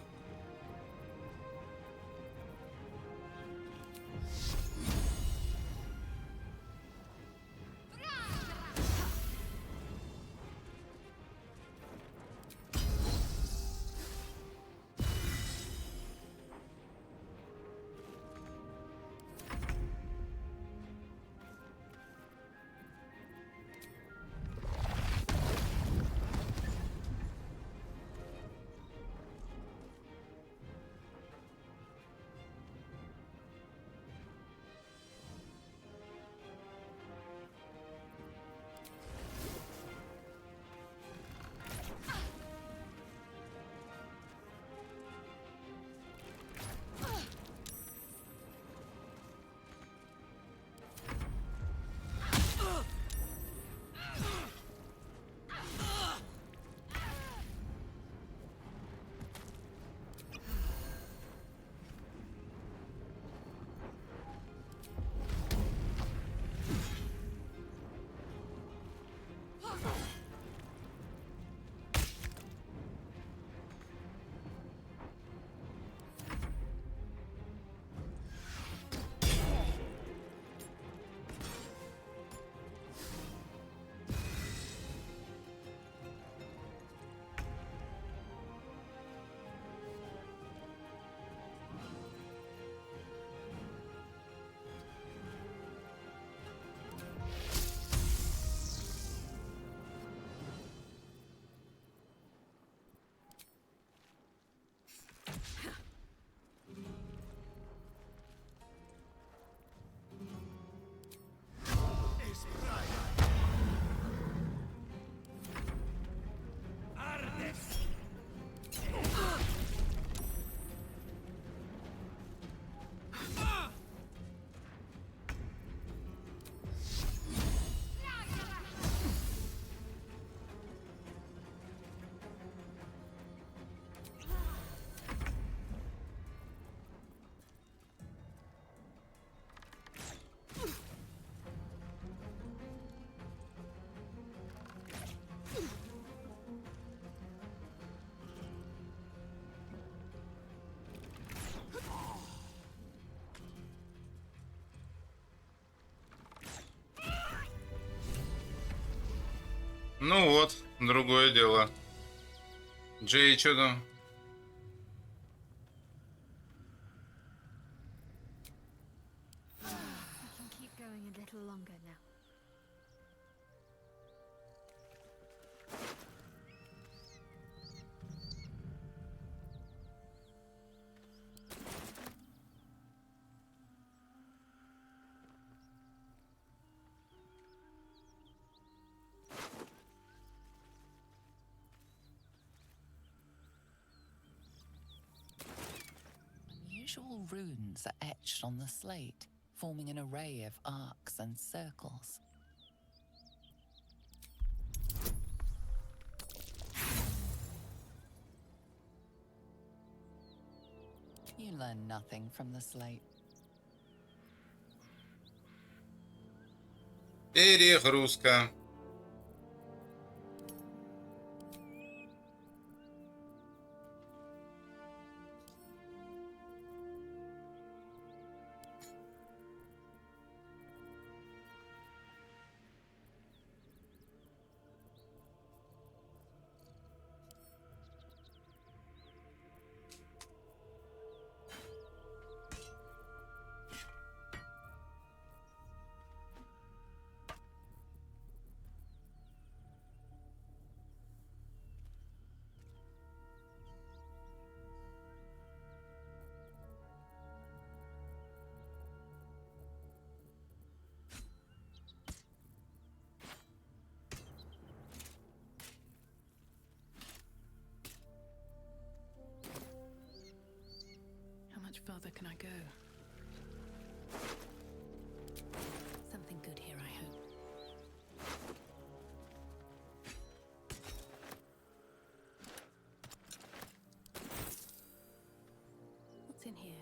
Speaker 1: Ну вот, другое дело. Джей, что там?
Speaker 6: We can keep going a little longer now.
Speaker 4: Unusual runes are etched on the slate, forming an array of arcs and circles. You learn nothing from the slate.
Speaker 1: Перегрузка.
Speaker 9: How much further can I go? Something good here, I hope. What's in here?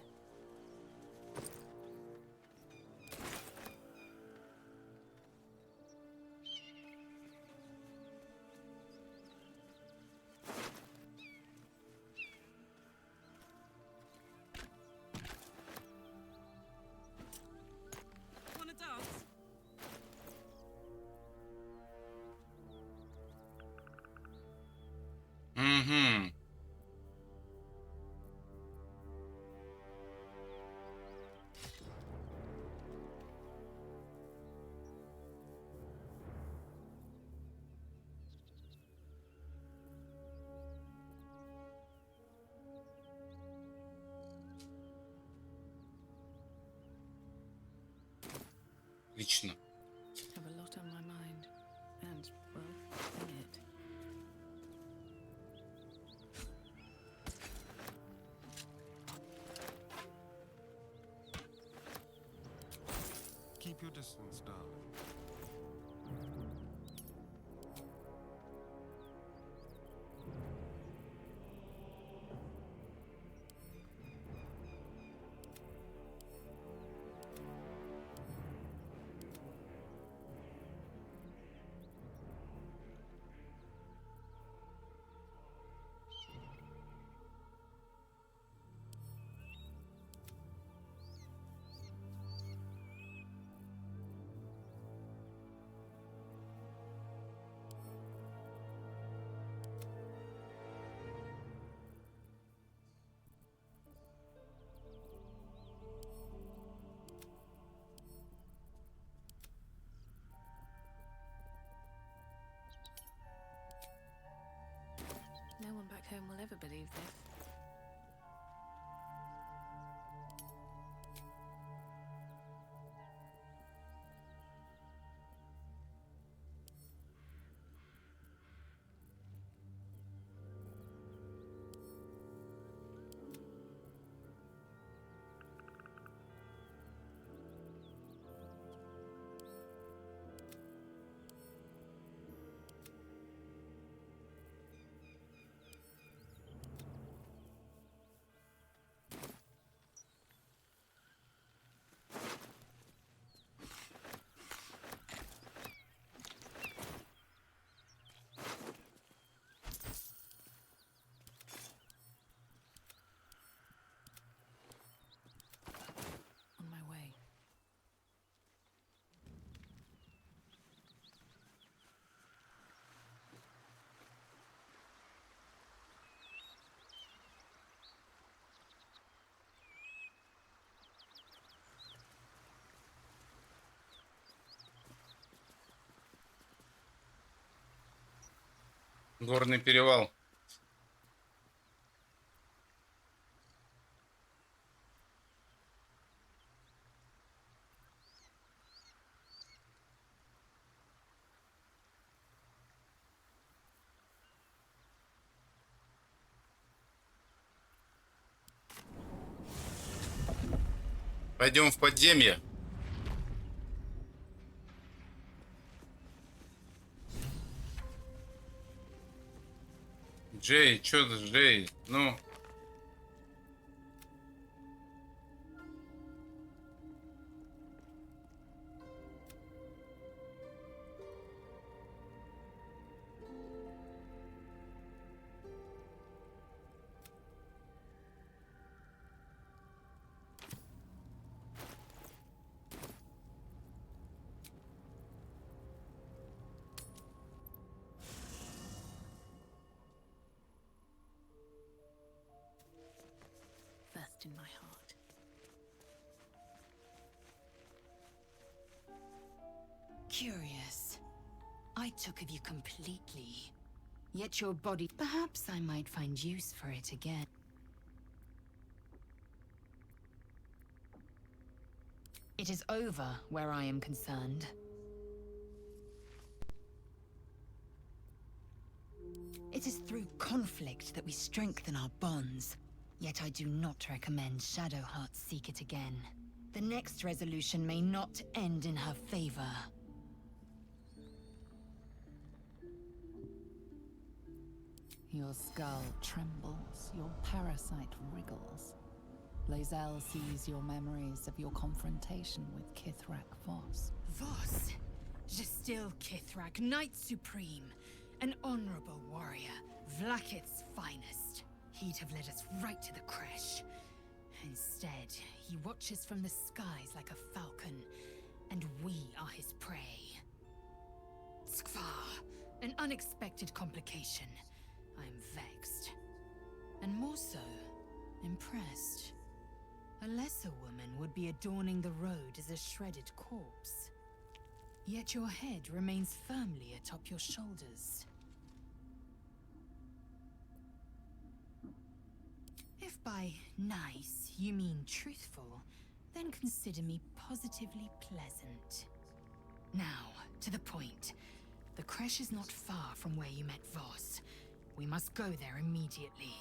Speaker 1: Отлично.
Speaker 10: Have a lot on my mind. And, well, in it.
Speaker 2: Keep your distance, darling.
Speaker 10: No one back home will ever believe this. On my way.
Speaker 1: Горный перевал. Пойдем в подземье. Джей, чё ты, Джей? Ну.
Speaker 10: First in my heart.
Speaker 5: Curious. I took of you completely. Yet your body... Perhaps I might find use for it again. It is over where I am concerned. It is through conflict that we strengthen our bonds. Yet I do not recommend Shadowheart seek it again. The next resolution may not end in her favor.
Speaker 4: Your skull trembles, your parasite wriggles. Lae'zel sees your memories of your confrontation with Kithrak Voss.
Speaker 5: Voss, Gestil Kithrak, Knight Supreme, an honorable warrior, Vlaakith's finest. He'd have led us right to the crash. Instead, he watches from the skies like a falcon, and we are his prey. Skvar, an unexpected complication. I'm vexed. And more so, impressed. A lesser woman would be adorning the road as a shredded corpse. Yet your head remains firmly atop your shoulders. If by nice you mean truthful, then consider me positively pleasant. Now, to the point. The creche is not far from where you met Voss. We must go there immediately.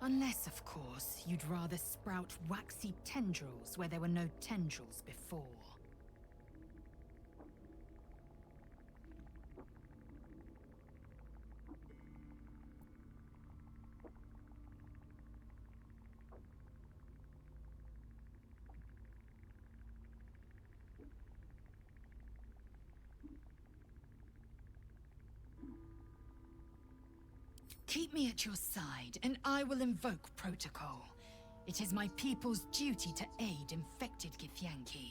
Speaker 5: Unless, of course, you'd rather sprout waxy tendrils where there were no tendrils before. Keep me at your side, and I will invoke protocol. It is my people's duty to aid infected Githyanki.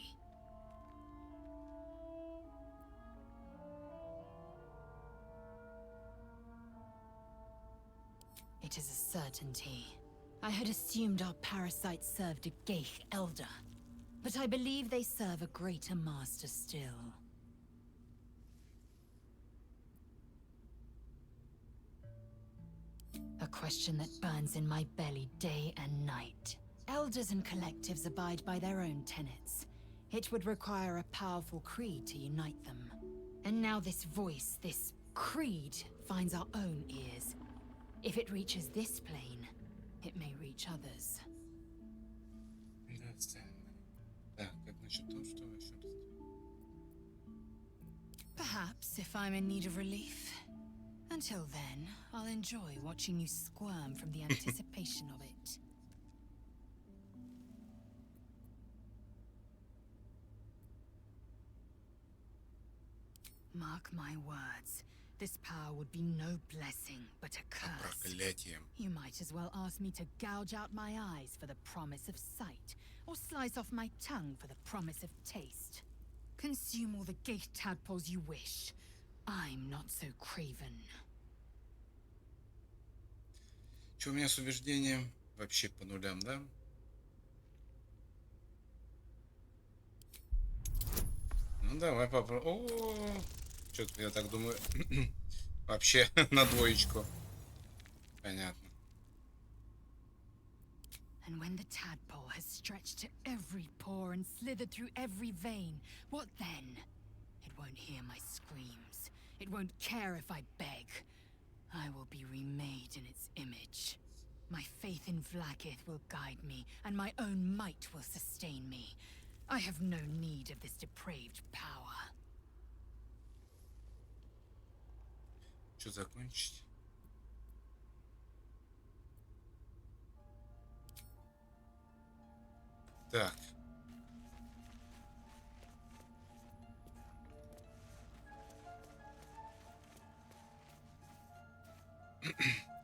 Speaker 5: It is a certainty. I had assumed our parasites served a Geich elder, but I believe they serve a greater master still. A question that burns in my belly day and night. Elders and collectives abide by their own tenets. It would require a powerful creed to unite them. And now this voice, this creed, finds our own ears. If it reaches this plane, it may reach others.
Speaker 1: Так, как насчет того, что еще раз?
Speaker 5: Perhaps if I'm in need of relief. Until then, I'll enjoy watching you squirm from the anticipation of it. Mark my words. This power would be no blessing, but a curse.
Speaker 1: Проклятие.
Speaker 5: You might as well ask me to gouge out my eyes for the promise of sight, or slice off my tongue for the promise of taste. Consume all the gate tadpoles you wish. I'm not so craven.
Speaker 1: Что у меня с убеждением? Вообще по нулям, да? Ну давай попробуем. О, что-то я так думаю. Вообще на двоечку. Понятно.
Speaker 5: And when the tadpole has stretched to every pore and slithered through every vein, what then? It won't hear my screams. It won't care if I beg. I will be remade in its image. My faith in Vlaakith will guide me, and my own might will sustain me. I have no need of this depraved power.
Speaker 1: Что закончить? Так.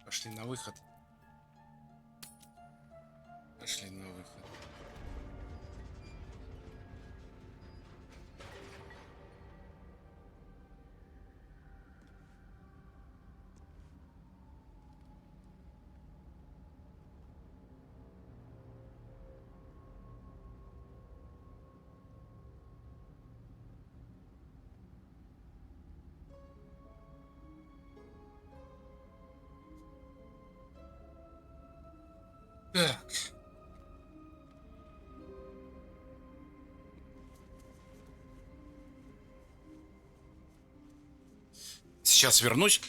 Speaker 1: Пошли на выход. Пошли на выход. Так. Сейчас вернусь.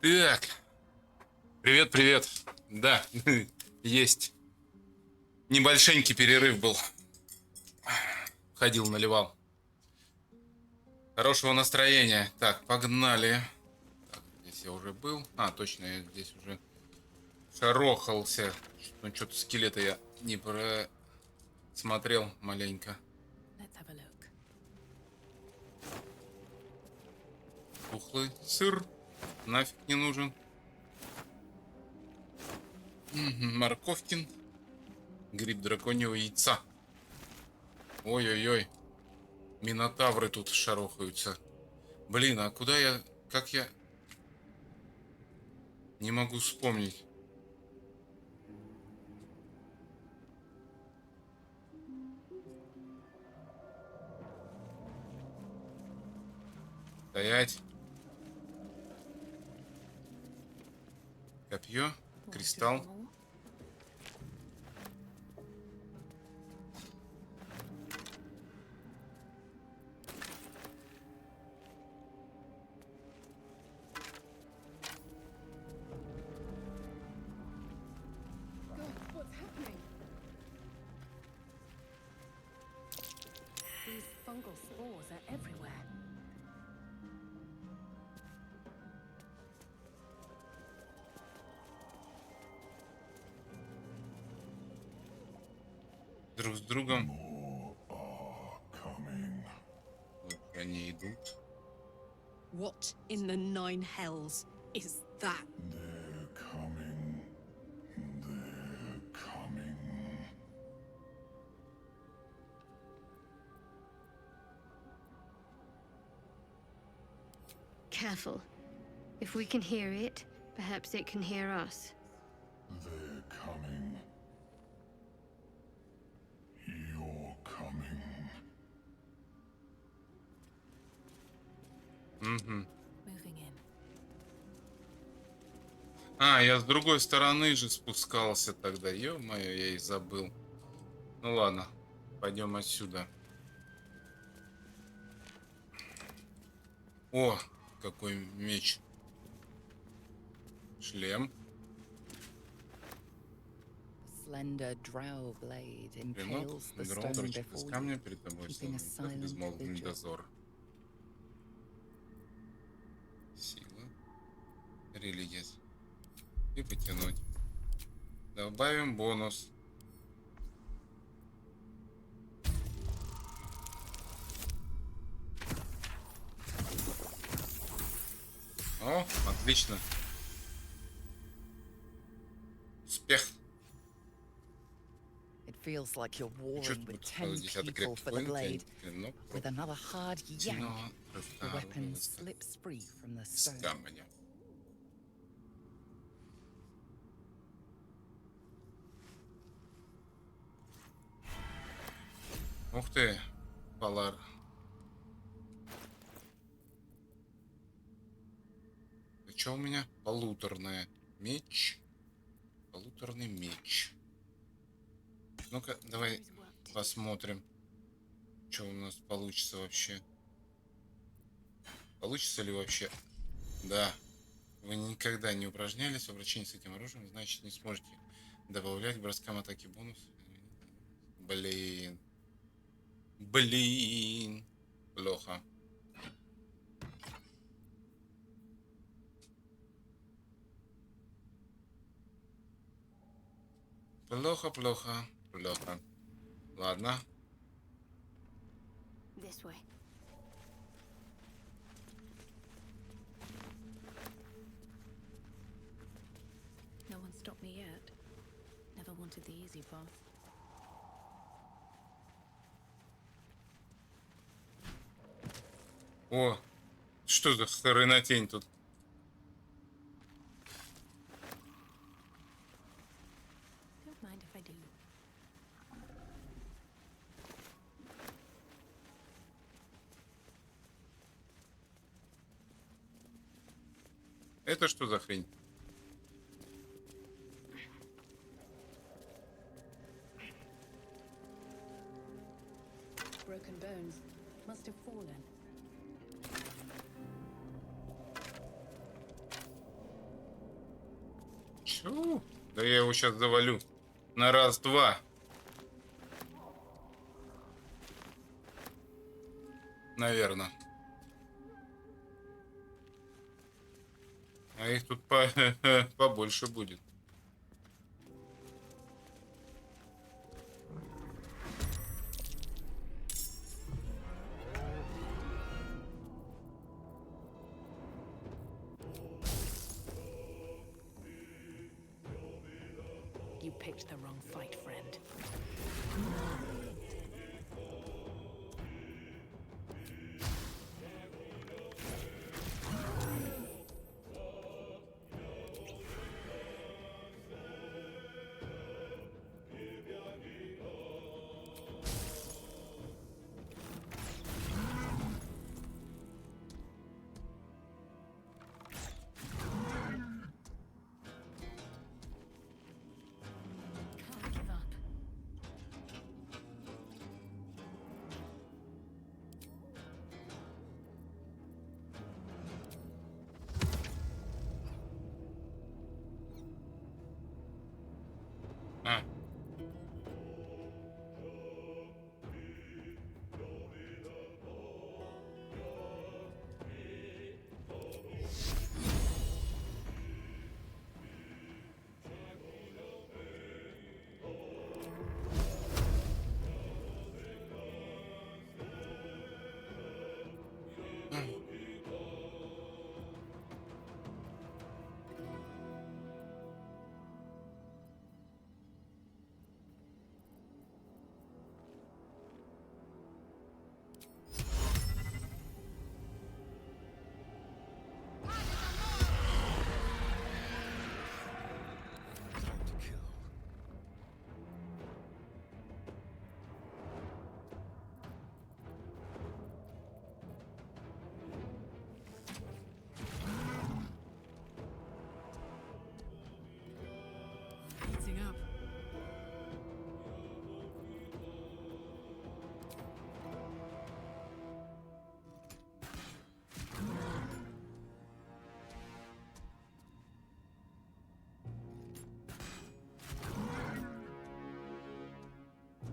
Speaker 1: Так. Привет, привет. Да, есть. Небольшенький перерыв был. Ходил, наливал. Хорошего настроения. Так, погнали. Так, здесь я уже был. А, точно, я здесь уже шарохался. Ну, что-то скелета я не просмотрел маленько.
Speaker 10: Let's have a look.
Speaker 1: Тухлый сыр. Нафиг не нужен. Морковкин. Гриб драконьего яйца. Ой-ой-ой. Минотавры тут шарохаются. Блин, а куда я... Как я... Не могу вспомнить. Стоять. Копье. Кристалл.
Speaker 9: What's happening? These fungal spores are everywhere.
Speaker 1: Друг с другом. Вот они идут.
Speaker 13: What in the nine hells is that?
Speaker 14: They're coming. They're coming.
Speaker 6: Careful. If we can hear it, perhaps it can hear us.
Speaker 14: They're coming. You're coming.
Speaker 1: Угу.
Speaker 10: Moving in.
Speaker 1: А, я с другой стороны же спускался тогда. Ё-моё, я и забыл. Ну ладно, пойдем отсюда. О, какой меч. Шлем.
Speaker 4: Slender drow blade
Speaker 1: Клинок.
Speaker 4: impales the
Speaker 1: Дрон,
Speaker 4: stone
Speaker 1: торчит из
Speaker 4: before
Speaker 1: камня
Speaker 4: you,
Speaker 1: перед тобой.
Speaker 4: keeping a silent
Speaker 1: Безмолвный
Speaker 4: vigil.
Speaker 1: дозор. Сила. Религия. И потянуть. Добавим бонус. О, отлично. Успех.
Speaker 4: It feels like you're warring
Speaker 1: Чувствую,
Speaker 4: with
Speaker 1: что
Speaker 4: 10
Speaker 1: десяток
Speaker 4: people
Speaker 1: крепких
Speaker 4: for the
Speaker 1: воинов,
Speaker 4: blade.
Speaker 1: клинок
Speaker 4: With another hard yank,
Speaker 1: но
Speaker 4: the weapon slips free from the
Speaker 1: из
Speaker 4: stone.
Speaker 1: камня. Ух ты, Палар. Это что у меня? Полуторная. Меч. Полуторный меч. Ну-ка, давай посмотрим, что у нас получится вообще. Получится ли вообще? Да. Вы никогда не упражнялись в обращении с этим оружием, значит не сможете добавлять к броскам атаки бонус. Блин. Блин. Плохо. Плохо, плохо, плохо. Ладно.
Speaker 7: This way.
Speaker 10: No one stopped me yet. Never wanted the easy path.
Speaker 1: О, что за хренотень тут?
Speaker 10: Don't mind if I do.
Speaker 1: Это что за хрень?
Speaker 9: Broken bones must have fallen.
Speaker 1: Чу? Да я его сейчас завалю. На раз-два. Наверное. А их тут побольше будет.
Speaker 13: You picked the wrong fight, friend.
Speaker 5: Can't give up.
Speaker 1: А.
Speaker 2: Time to kill.
Speaker 13: Heating up.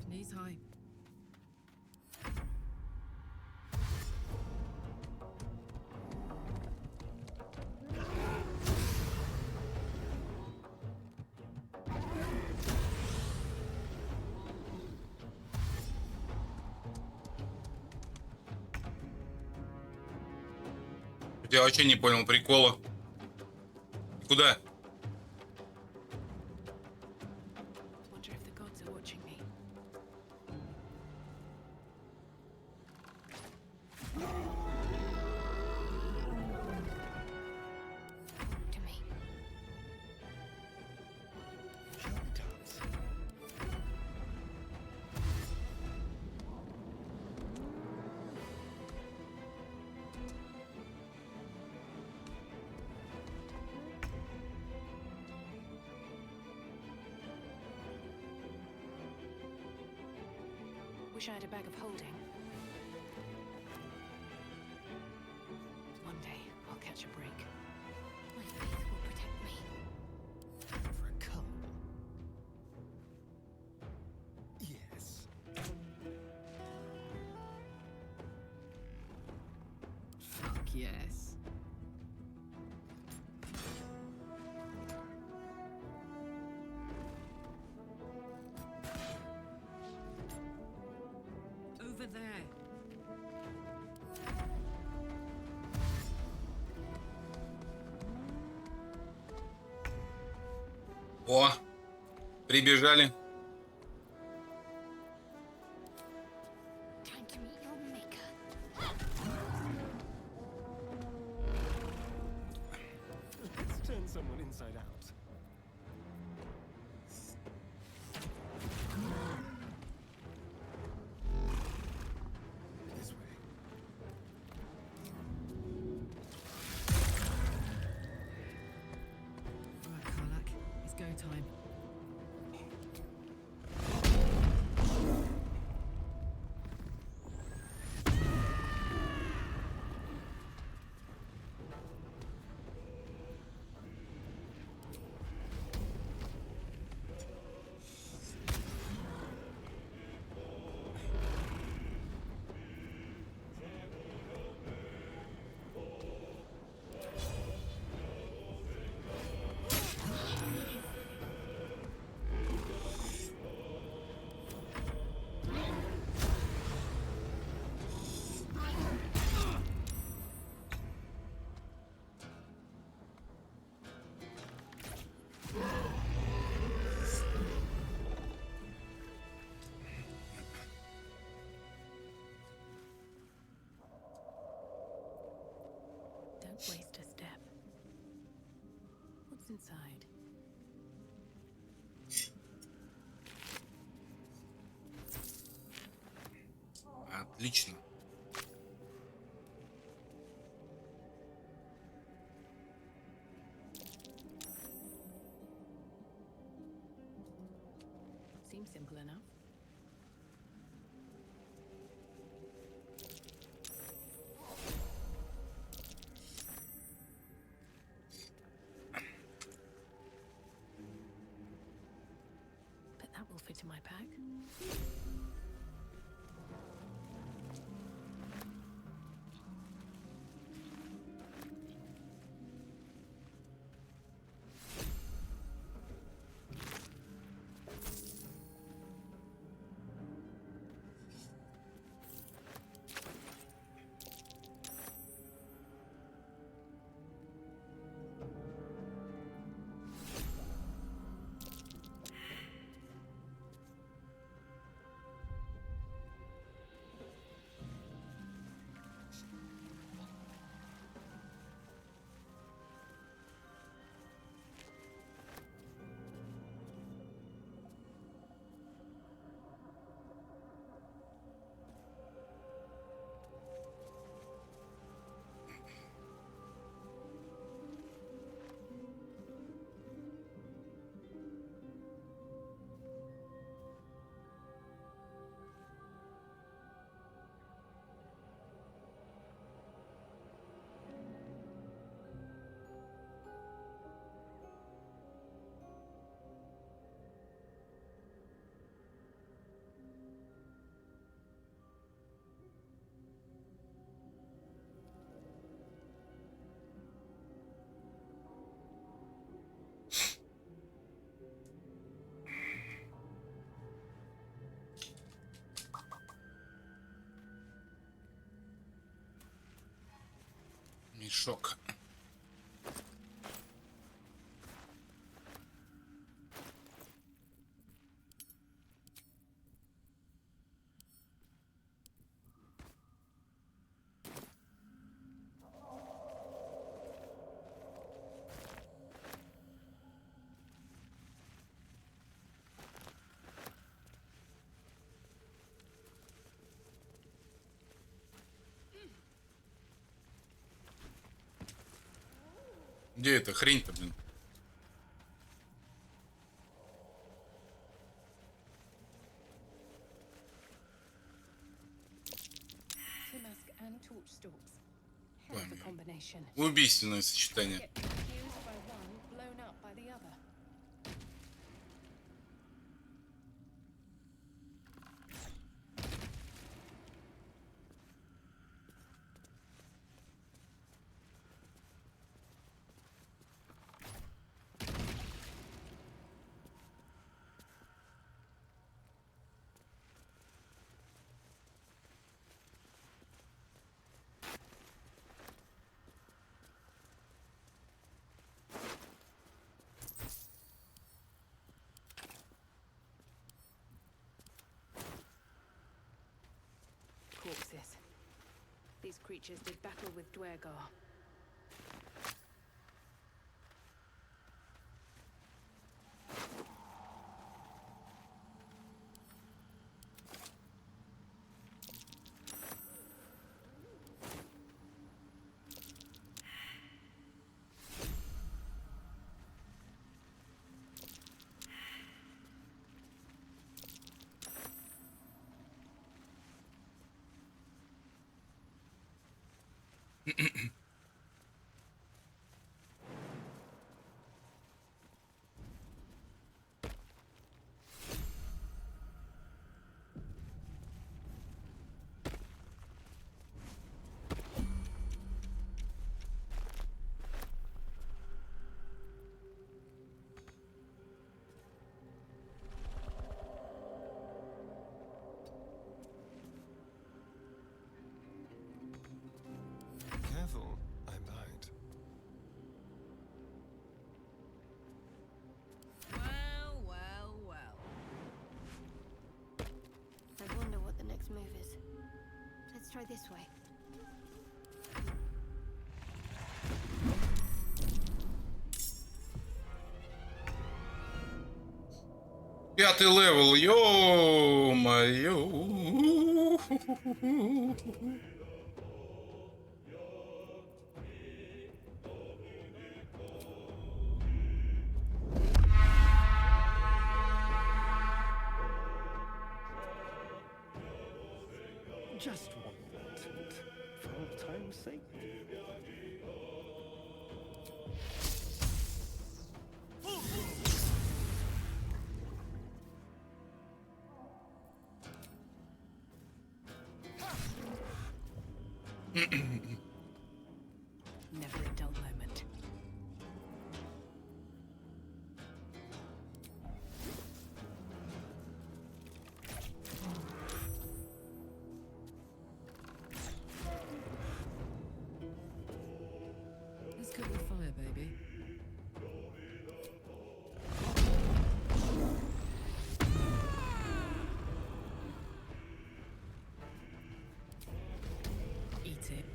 Speaker 13: Knees high.
Speaker 1: Я вообще не понял прикола. Куда?
Speaker 13: Wonder if the gods are watching me.
Speaker 7: To me.
Speaker 13: Wish I had a bag of holding. One day, I'll catch a break.
Speaker 7: My faith will protect me.
Speaker 2: For a cup. Yes.
Speaker 13: Fuck yes. Over there.
Speaker 1: О, прибежали.
Speaker 7: Time to meet your maker.
Speaker 2: Let's turn someone inside out. This way.
Speaker 13: Alright, Karlak. It's go time.
Speaker 10: Don't waste a step. What's inside?
Speaker 1: Отлично.
Speaker 10: Seems simple enough. But that will fit in my pack.
Speaker 1: Мешок. Где эта хрень-то, блин?
Speaker 9: Damask and torch stalks. Hell of a combination.
Speaker 1: Убийственное сочетание.
Speaker 9: Get confused by one, blown up by the other. Corpses. These creatures did battle with Dwergar.
Speaker 2: Careful, I might.
Speaker 6: Well, well, well.
Speaker 7: I wonder what the next move is. Let's try this way.
Speaker 1: 5-й левел, ё-моё.
Speaker 2: Just one minute, and for old time's sake.
Speaker 10: Never a dull moment. Let's cook the fire, baby. Eat it.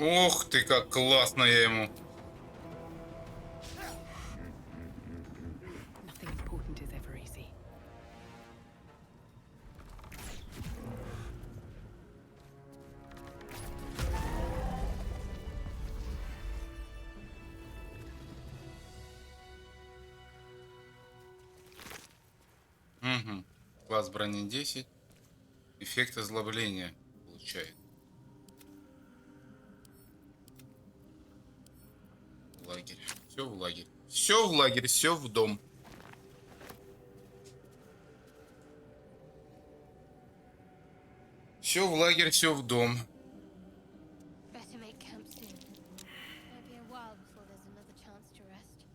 Speaker 1: Ох ты, как классно я ему.
Speaker 10: Nothing important is ever easy.
Speaker 1: Угу. Класс брони 10. Эффект озлобления получает. Лагерь. Все в лагерь. Все в лагерь, все в дом. Все в лагерь, все в дом.
Speaker 7: Better make camp soon. Might be a while before there's another chance to rest.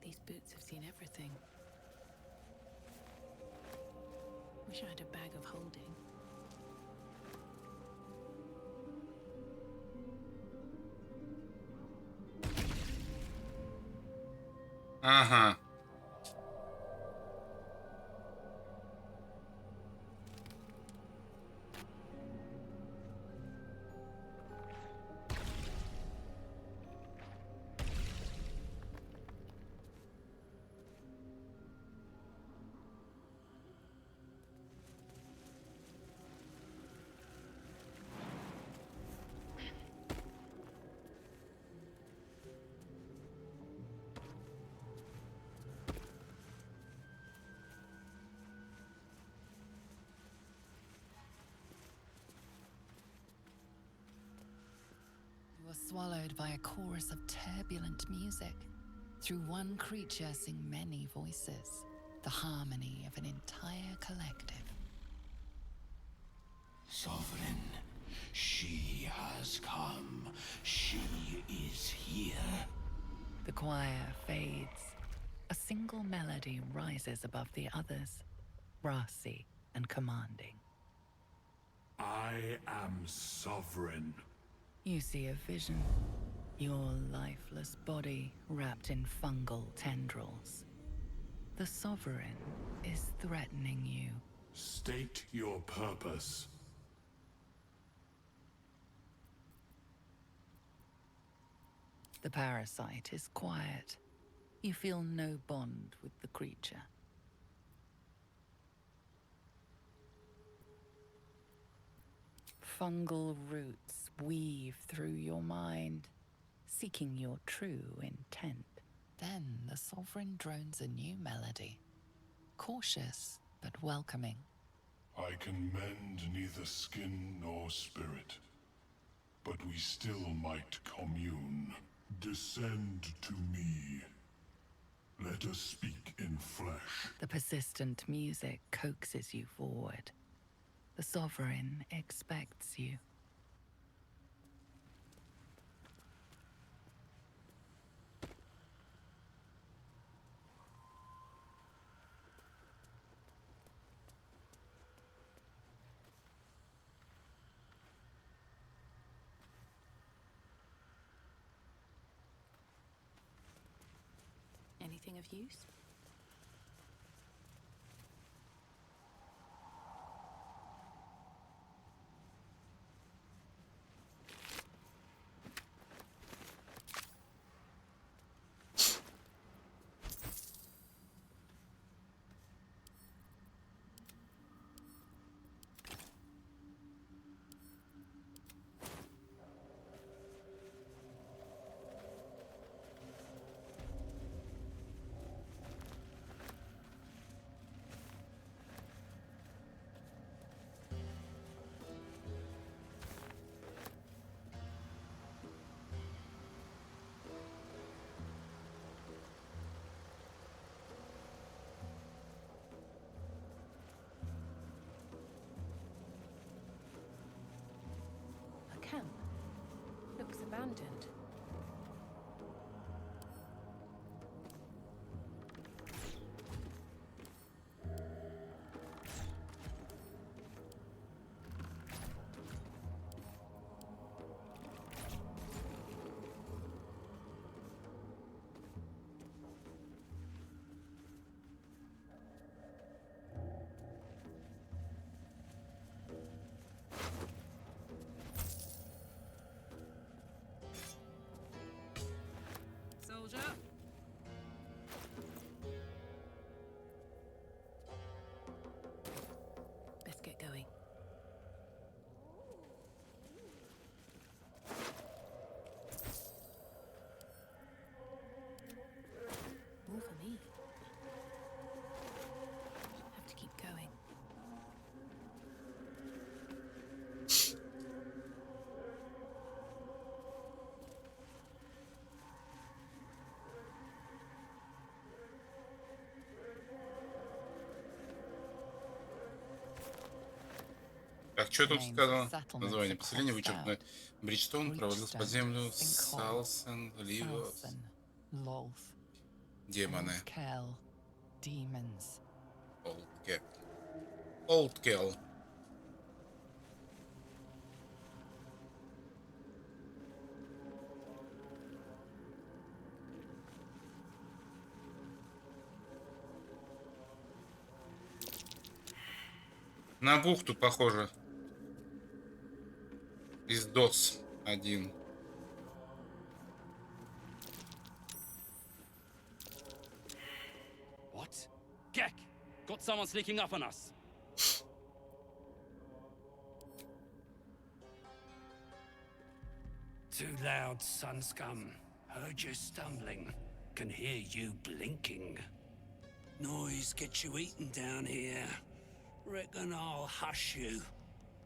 Speaker 10: These boots have seen everything. Wish I had a bag of holding.
Speaker 1: Ага.
Speaker 4: You are swallowed by a chorus of turbulent music. Through one creature sing many voices, the harmony of an entire collective.
Speaker 12: Sovereign, she has come. She is here.
Speaker 4: The choir fades. A single melody rises above the others. brassy and commanding.
Speaker 14: I am sovereign.
Speaker 4: You see a vision. Your lifeless body wrapped in fungal tendrils. The Sovereign is threatening you.
Speaker 14: State your purpose.
Speaker 4: The parasite is quiet. You feel no bond with the creature. Fungal roots weave through your mind, seeking your true intent. Then the Sovereign drones a new melody, cautious but welcoming.
Speaker 14: I can mend neither skin nor spirit, but we still might commune. Descend to me. Let us speak in flesh.
Speaker 4: The persistent music coaxes you forward. The Sovereign expects you.
Speaker 10: Anything of use?
Speaker 9: A camp. Looks abandoned.
Speaker 10: Soldier. Best get going. More for me. Have to keep going.
Speaker 1: Так, что тут
Speaker 4: Names of
Speaker 1: сказано?
Speaker 4: settlements
Speaker 1: Название
Speaker 4: are
Speaker 1: поселения
Speaker 4: crossed
Speaker 1: вычеркнуто.
Speaker 4: out.
Speaker 1: Бриджтон проводил под
Speaker 4: Breachstone,
Speaker 1: землю
Speaker 4: Sinkhole,
Speaker 1: Салсен, Ливос.
Speaker 4: Salson, Lolth,
Speaker 1: Демоны.
Speaker 4: Old Kell, demons.
Speaker 1: Олдке. Олдкел. На бухту похоже. Из ДОС 1.
Speaker 15: What? Gek! Got someone sneaking up on us.
Speaker 12: Too loud, sun scum. Heard you stumbling. Can hear you blinking. Noise gets you eaten down here. Reckon I'll hush you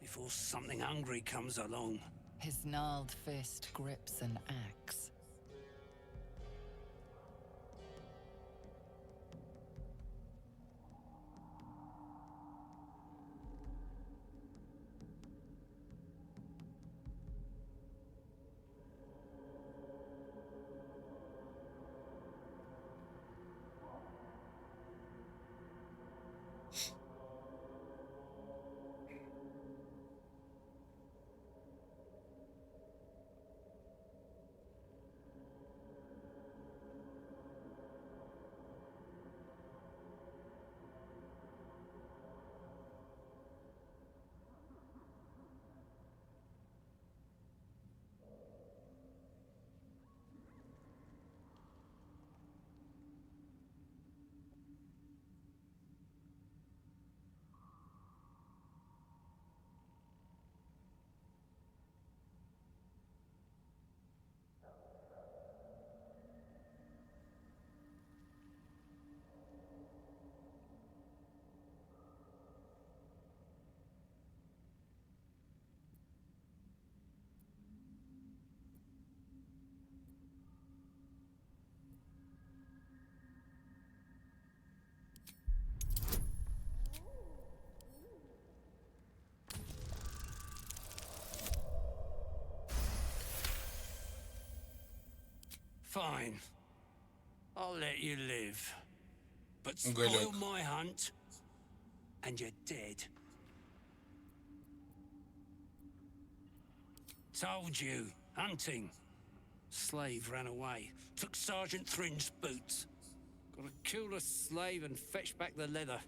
Speaker 12: before something hungry comes along.
Speaker 4: His gnarled fist grips an axe.
Speaker 16: Fine. I'll let you live. But
Speaker 1: Уголек.
Speaker 16: spoil my hunt, and you're dead. Told you. Hunting. Slave ran away. Took Sergeant Thrin's boots. Gotta kill the slave and fetch back the leather.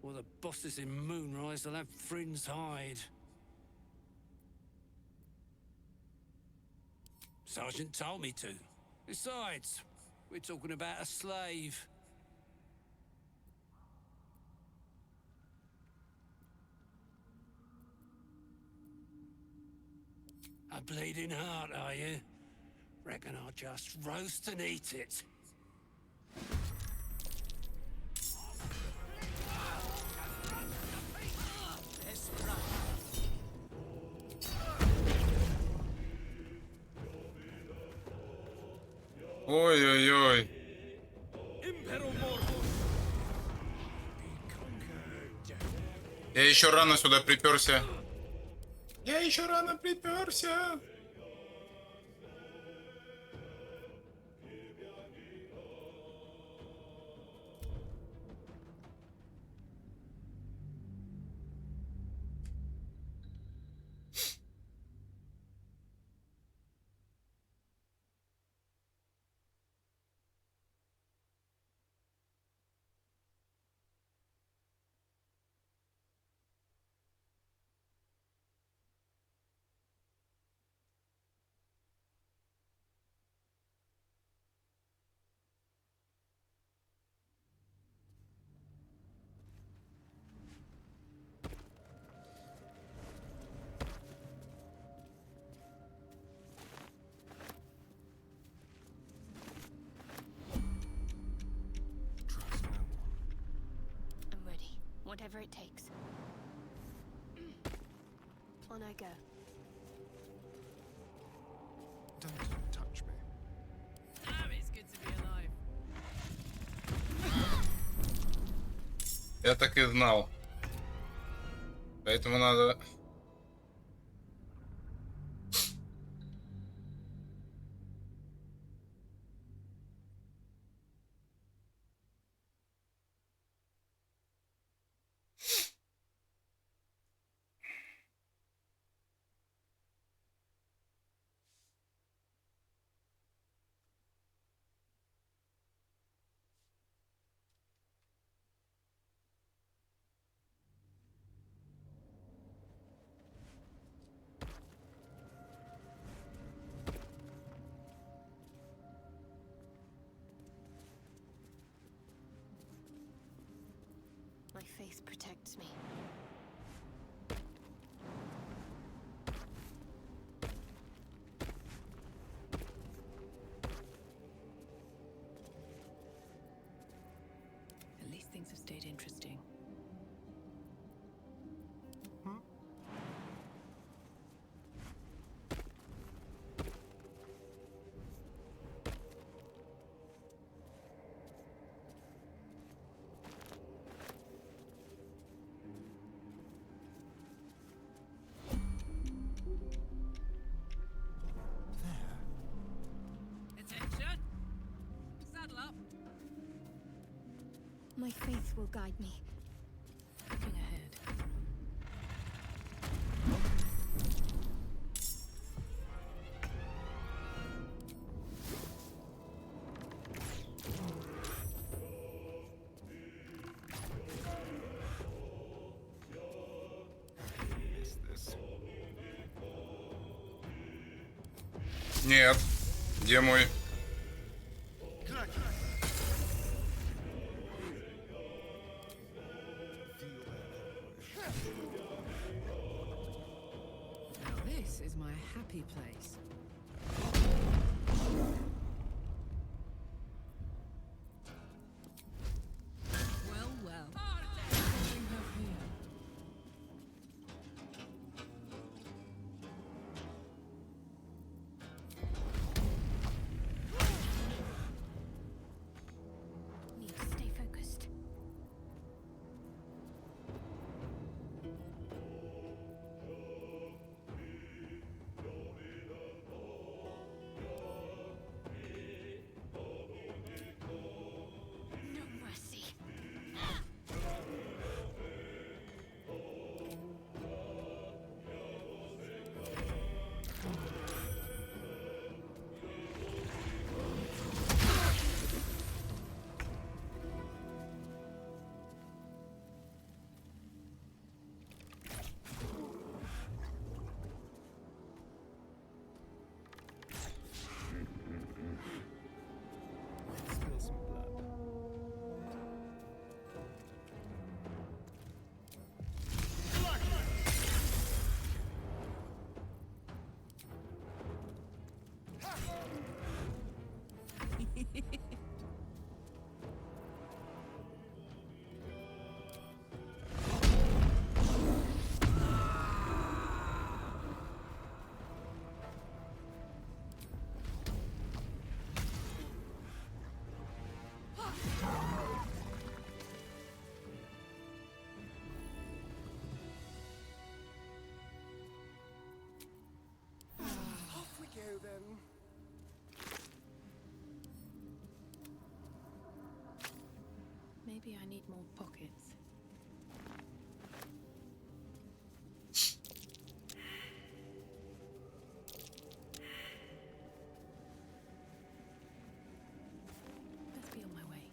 Speaker 16: Or the bosses in Moonrise will have Thrin's hide. Sergeant told me to. Besides, we're talking about a slave. A bleeding heart, are you? Reckon I'll just roast and eat it.
Speaker 1: Ой-ой-ой. Я еще рано сюда приперся. Я еще рано приперся.
Speaker 7: I'm ready. Whatever it takes. On I go.
Speaker 2: Don't touch me.
Speaker 10: Damn, it's good to be alive.
Speaker 1: Я так и знал. Поэтому надо...
Speaker 7: My faith protects me.
Speaker 10: At least things have stayed interesting. Attention! Saddle up.
Speaker 7: My faith will guide me.
Speaker 10: Looking ahead.
Speaker 2: Is this?
Speaker 1: Нет. Где мой?
Speaker 10: Now this is my happy place. Well, well. What do we have here?
Speaker 7: Need to stay focused.
Speaker 10: Maybe I need more pockets. Let's be on my way.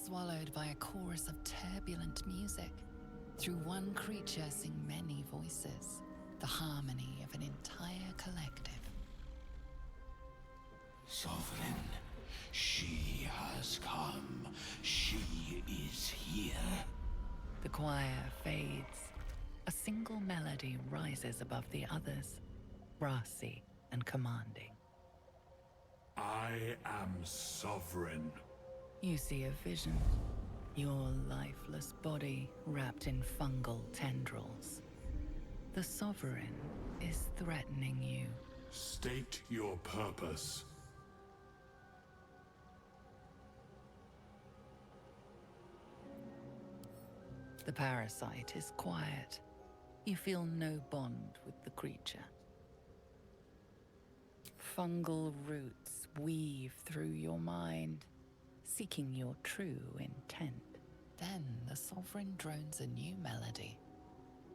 Speaker 4: Swallowed by a chorus of turbulent music. Through one creature sing many voices, the harmony of an entire collective.
Speaker 12: Sovereign, she has come. She is here.
Speaker 4: The choir fades. A single melody rises above the others, brassy and commanding.
Speaker 14: I am sovereign.
Speaker 4: You see a vision. Your lifeless body wrapped in fungal tendrils. The Sovereign is threatening you.
Speaker 14: State your purpose.
Speaker 4: The parasite is quiet. You feel no bond with the creature. Fungal roots weave through your mind, seeking your true intent. Then the Sovereign drones a new melody,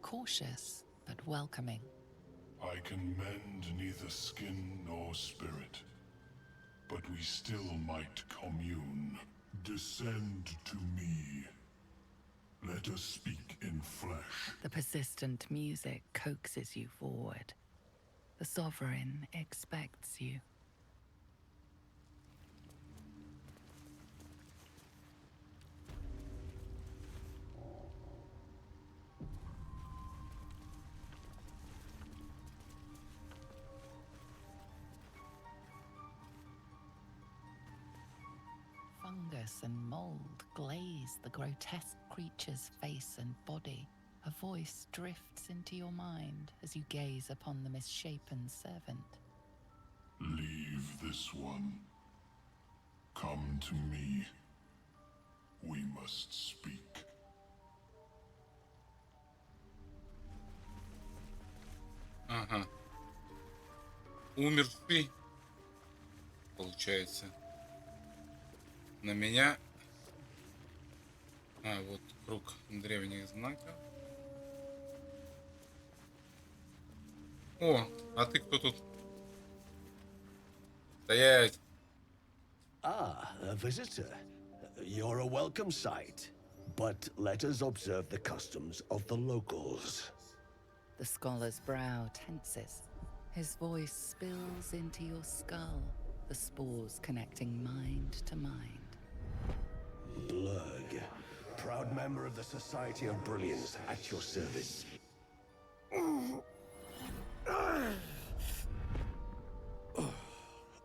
Speaker 4: cautious but welcoming.
Speaker 14: I can mend neither skin nor spirit, but we still might commune. Descend to me. Let us speak in flesh.
Speaker 4: The persistent music coaxes you forward. The Sovereign expects you. Fungus and mold glaze the grotesque creature's face and body. A voice drifts into your mind as you gaze upon the misshapen servant.
Speaker 14: Leave this one. Come to me. We must speak.
Speaker 1: Ага. Умерший, получается. На меня. А, вот круг древних знаков. О, а ты кто тут? Стоять!
Speaker 17: Ah, a visitor. You're a welcome sight. But let us observe the customs of the locals.
Speaker 4: The scholar's brow tenses. His voice spills into your skull, the spores connecting mind to mind.
Speaker 17: Blurg, proud member of the Society of Brilliance, at your service.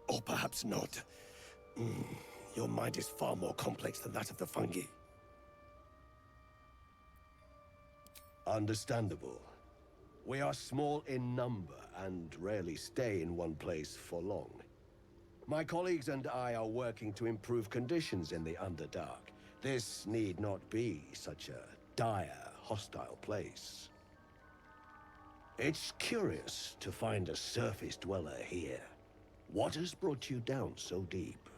Speaker 17: Or perhaps not. Your mind is far more complex than that of the fungi. Understandable. We are small in number and rarely stay in one place for long. My colleagues and I are working to improve conditions in the Underdark. This need not be such a dire, hostile place. It's curious to find a surface dweller here. What has brought you down so deep?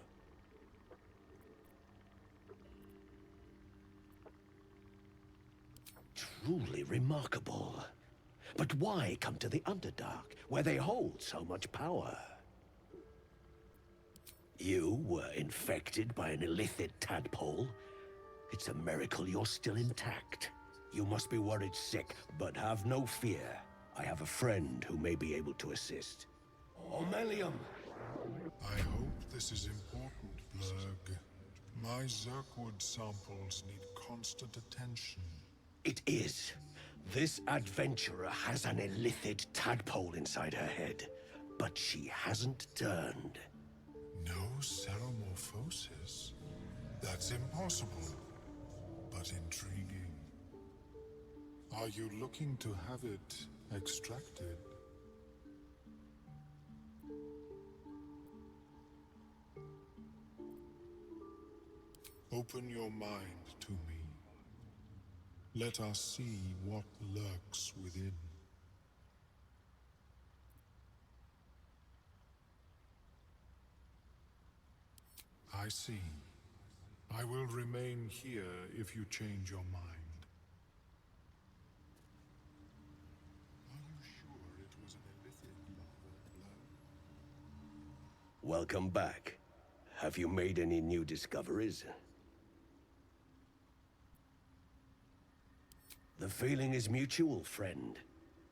Speaker 17: Truly remarkable. But why come to the Underdark, where they hold so much power? You were infected by an illithid tadpole? It's a miracle you're still intact. You must be worried sick, but have no fear. I have a friend who may be able to assist. Omelium!
Speaker 14: I hope this is important, Blurg. My Zerkwood samples need constant attention.
Speaker 17: It is. This adventurer has an illithid tadpole inside her head, but she hasn't turned.
Speaker 14: No ceremorphosis? That's impossible, but intriguing. Are you looking to have it extracted? Open your mind to me. Let us see what lurks within. I see. I will remain here if you change your mind. Are you sure it was an illithid larva blood?
Speaker 17: Welcome back. Have you made any new discoveries? The feeling is mutual, friend.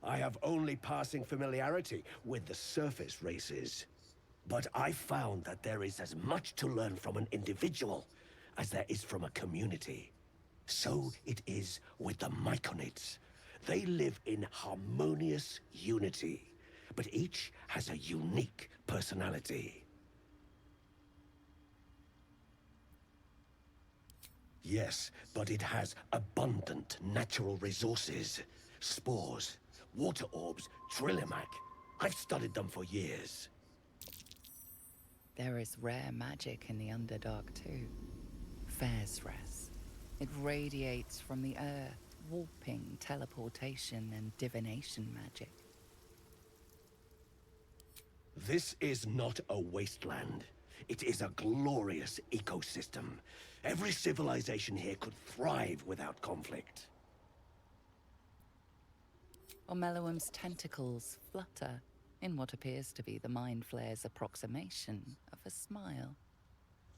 Speaker 17: I have only passing familiarity with the surface races. But I found that there is as much to learn from an individual as there is from a community. So it is with the Myconids. They live in harmonious unity, but each has a unique personality. Yes, but it has abundant natural resources. Spores, water orbs, Trillimac. I've studied them for years.
Speaker 4: There is rare magic in the Underdark too. Fairsres. It radiates from the earth, warping, teleportation, and divination magic.
Speaker 17: This is not a wasteland. It is a glorious ecosystem. Every civilization here could thrive without conflict.
Speaker 4: Ormeluum's tentacles flutter in what appears to be the Mind Flayer's approximation of a smile.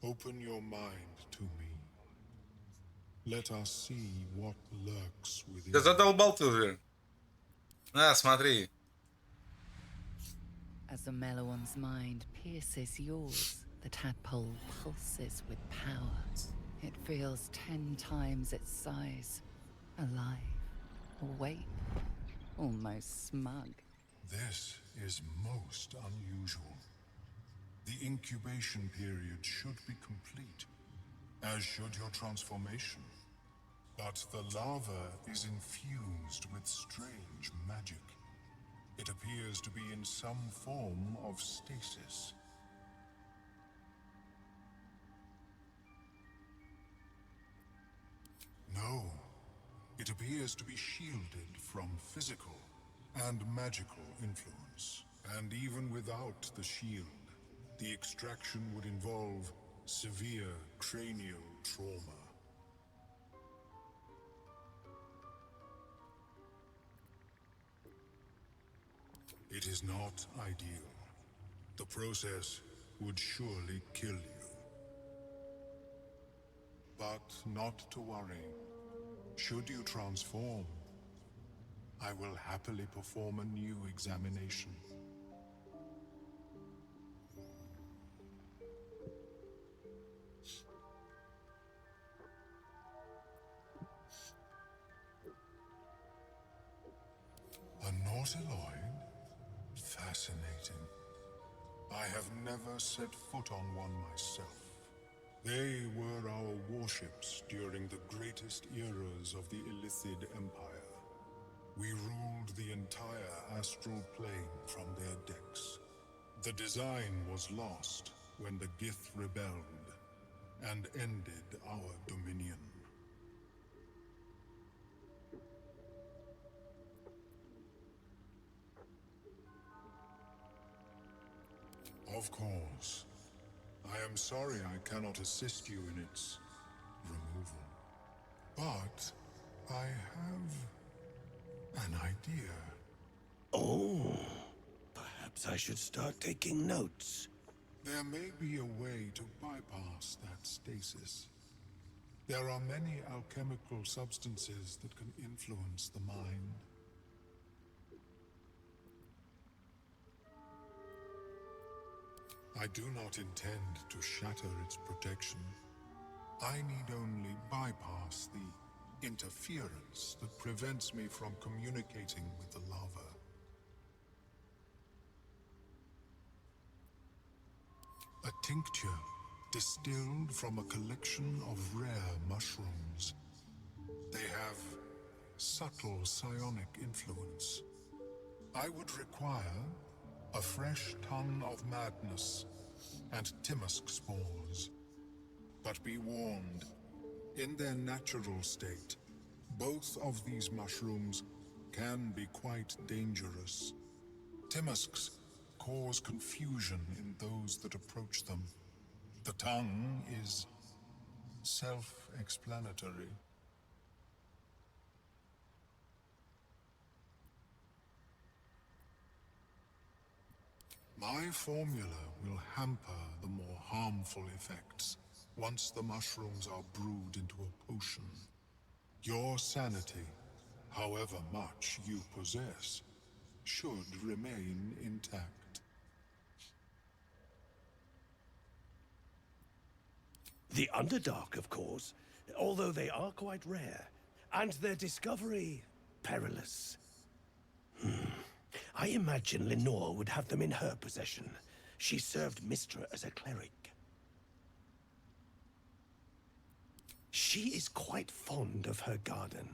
Speaker 14: Open your mind to me. Let us see what lurks within.
Speaker 1: Да задолбал ты уже. На, смотри.
Speaker 4: As Ormeluum's mind pierces yours, the tadpole pulses with power. It feels 10 times its size. Alive, awake, almost smug.
Speaker 14: This is most unusual. The incubation period should be complete, as should your transformation. But the larva is infused with strange magic. It appears to be in some form of stasis. No, it appears to be shielded from physical and magical influence. And even without the shield, the extraction would involve severe cranial trauma. It is not ideal. The process would surely kill you. But not to worry. Should you transform, I will happily perform a new examination. A Nautiloid? Fascinating. I have never set foot on one myself. They were our warships during the greatest eras of the Illithid Empire. We ruled the entire astral plane from their decks. The design was lost when the Gith rebelled and ended our dominion. Of course. I am sorry I cannot assist you in its removal. But I have an idea.
Speaker 17: Oh, perhaps I should start taking notes.
Speaker 14: There may be a way to bypass that stasis. There are many alchemical substances that can influence the mind. I do not intend to shatter its protection. I need only bypass the interference that prevents me from communicating with the lava. A tincture distilled from a collection of rare mushrooms. They have subtle psionic influence. I would require a fresh tongue of madness and Timisk spores. But be warned, in their natural state, both of these mushrooms can be quite dangerous. Timisks cause confusion in those that approach them. The tongue is self-explanatory. My formula will hamper the more harmful effects once the mushrooms are brewed into a potion. Your sanity, however much you possess, should remain intact.
Speaker 17: The Underdark, of course, although they are quite rare, and their discovery perilous. I imagine Lenore would have them in her possession. She served Mistra as a cleric. She is quite fond of her garden.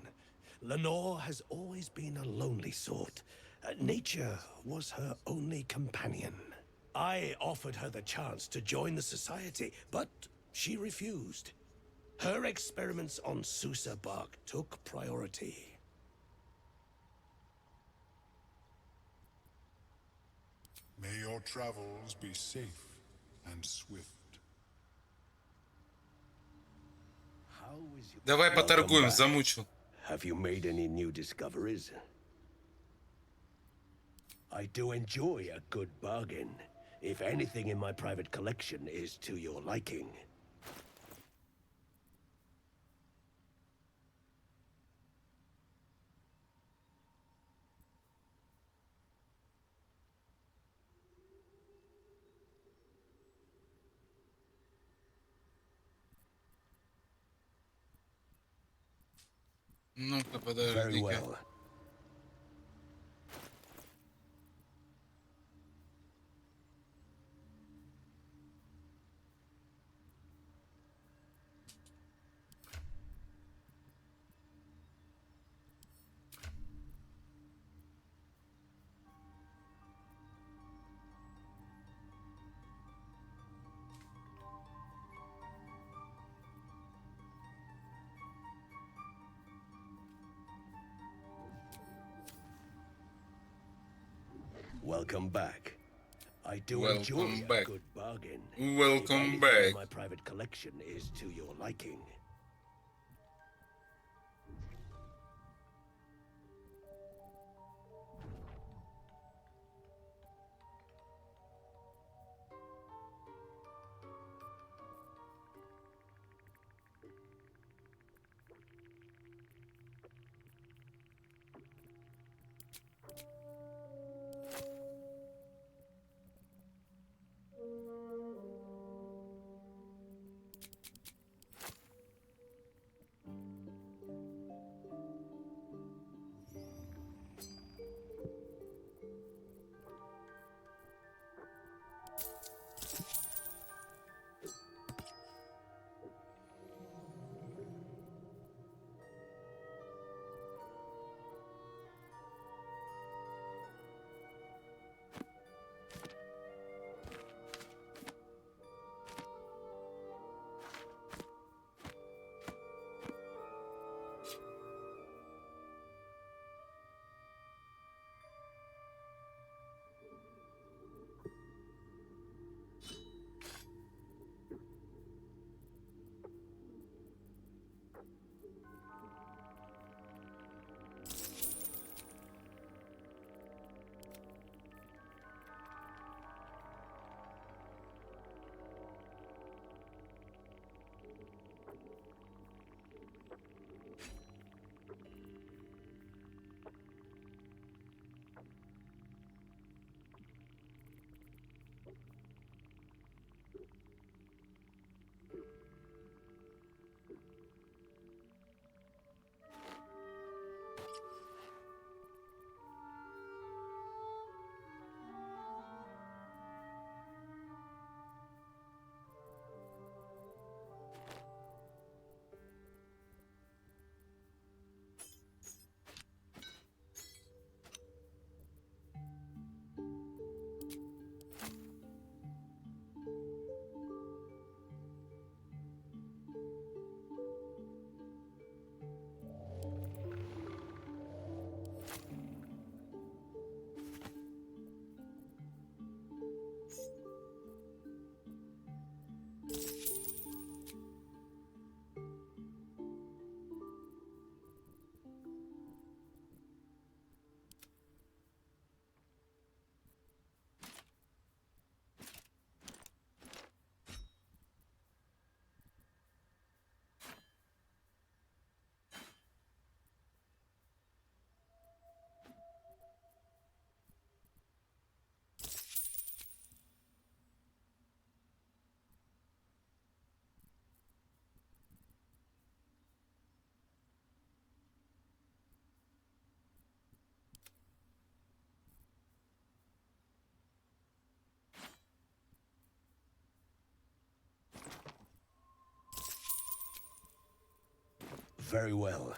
Speaker 17: Lenore has always been a lonely sort. Nature was her only companion. I offered her the chance to join the society, but she refused. Her experiments on Susa bark took priority.
Speaker 14: May your travels be safe and swift.
Speaker 1: Давай поторгуем, замучил.
Speaker 17: Have you made any new discoveries? I do enjoy a good bargain, if anything in my private collection is to your liking.
Speaker 1: Ну-ка,
Speaker 17: Very
Speaker 1: подожди-ка.
Speaker 17: well. Welcome back. I do enjoy
Speaker 1: Welcome
Speaker 17: a
Speaker 1: back.
Speaker 17: good bargain.
Speaker 1: Welcome
Speaker 17: if anything
Speaker 1: back.
Speaker 17: in my private collection is to your liking. Very well.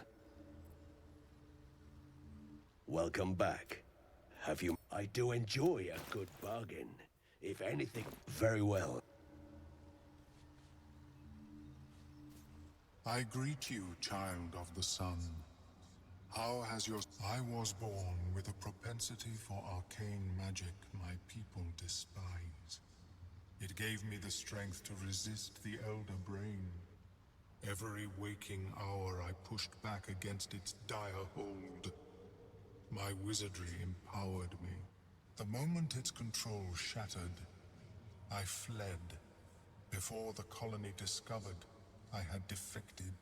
Speaker 17: Welcome back. Have you... I do enjoy a good bargain. If anything... Very well.
Speaker 14: I greet you, child of the sun. How has your... I was born with a propensity for arcane magic my people despise. It gave me the strength to resist the Elder Brain. Every waking hour I pushed back against its dire hold. My wizardry empowered me. The moment its control shattered, I fled. Before the colony discovered I had defected.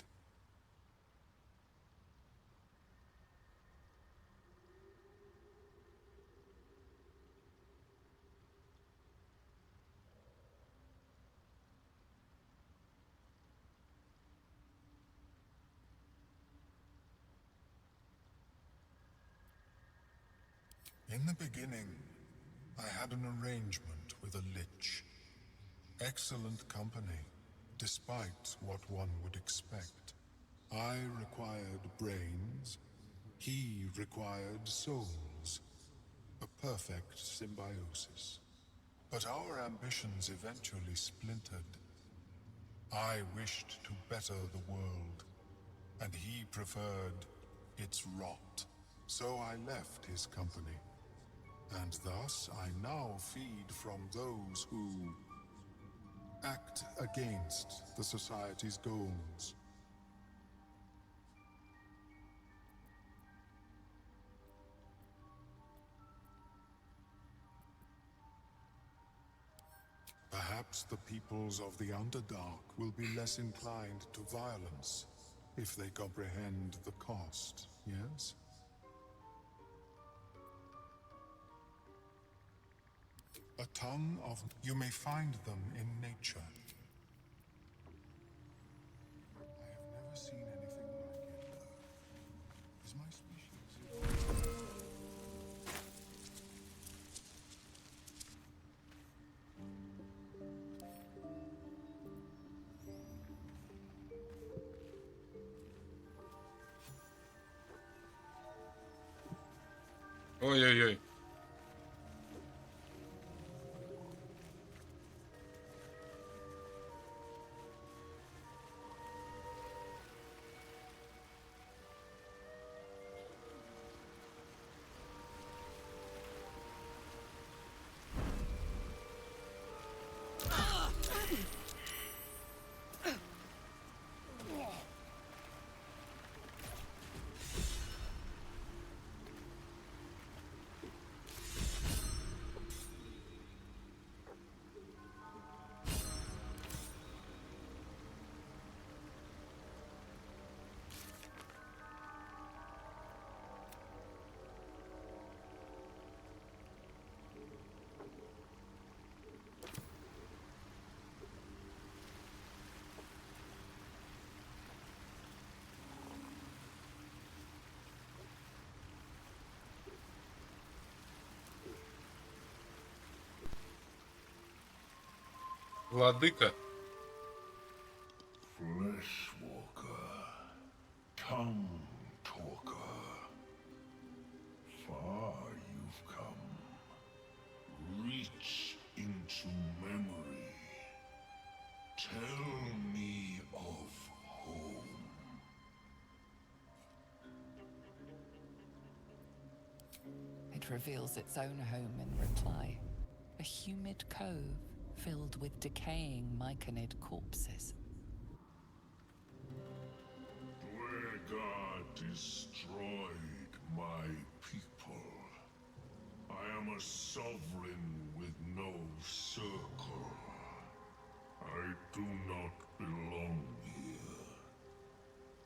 Speaker 14: In the beginning, I had an arrangement with a lich. Excellent company, despite what one would expect. I required brains, he required souls. A perfect symbiosis. But our ambitions eventually splintered. I wished to better the world, and he preferred its rot. So I left his company. And thus I now feed from those who act against the Society's goals. Perhaps the peoples of the Underdark will be less inclined to violence if they comprehend the cost, yes? A tongue of... You may find them in nature. I have never seen anything like it. Is my species...
Speaker 1: Ой-ой-ой. Владыка.
Speaker 14: Fleshwalker, tongue talker. Far you've come. Reach into memory. Tell me of home.
Speaker 4: It reveals its own home in reply. A humid cove filled with decaying myconid corpses.
Speaker 14: Dwegar destroyed my people. I am a sovereign with no circle. I do not belong here.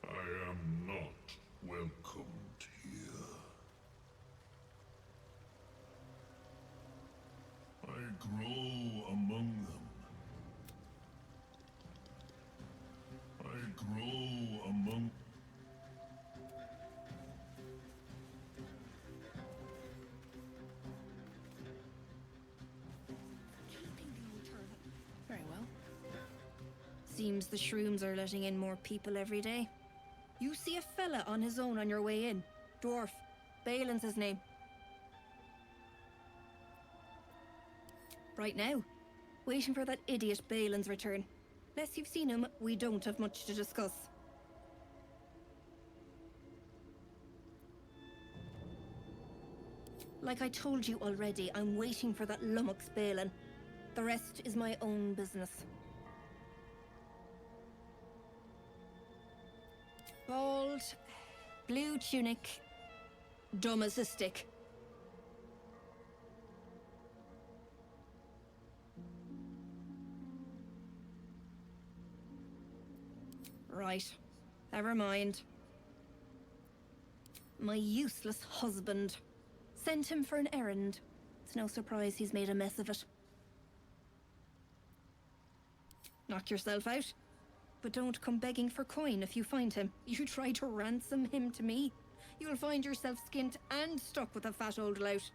Speaker 14: I am not welcomed here. I grow among them. I grow among...
Speaker 18: Very well. Seems the shrooms are letting in more people every day. You see a fella on his own on your way in. Dwarf. Balin's his name. Right now. Waiting for that idiot Balin's return. Unless you've seen him, we don't have much to discuss. Like I told you already, I'm waiting for that lummox Balin. The rest is my own business. Bald, blue tunic, dumb as a stick. Right, never mind. My useless husband. Sent him for an errand. It's no surprise he's made a mess of it. Knock yourself out. But don't come begging for coin if you find him. You try to ransom him to me, you'll find yourself skint and stuck with a fat old lout.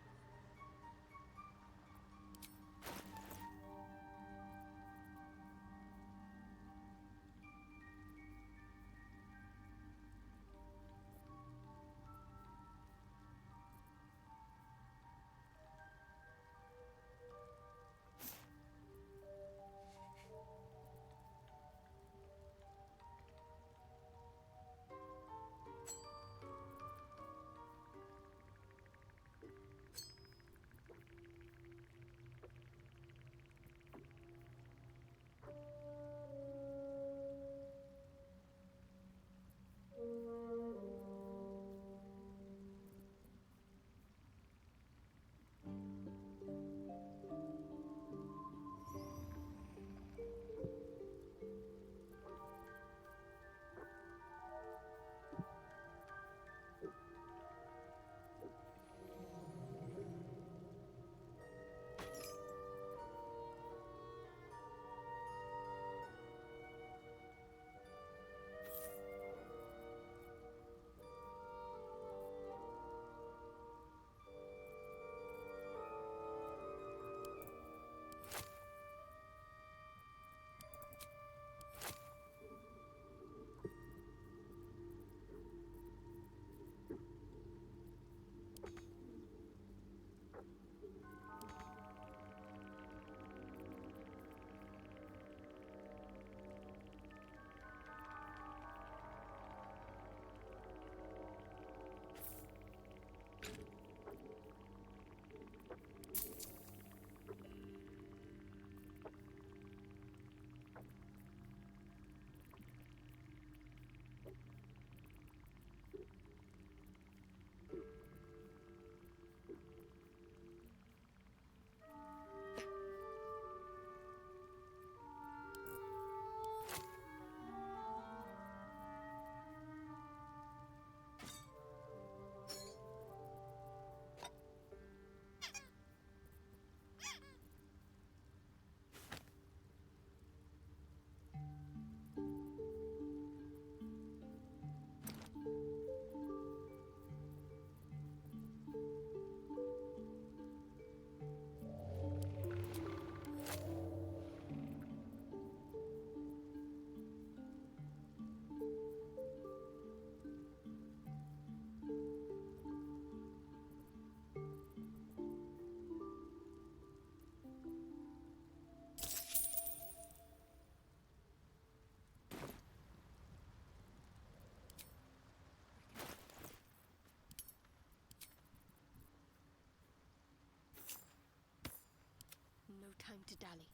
Speaker 7: No time to dally.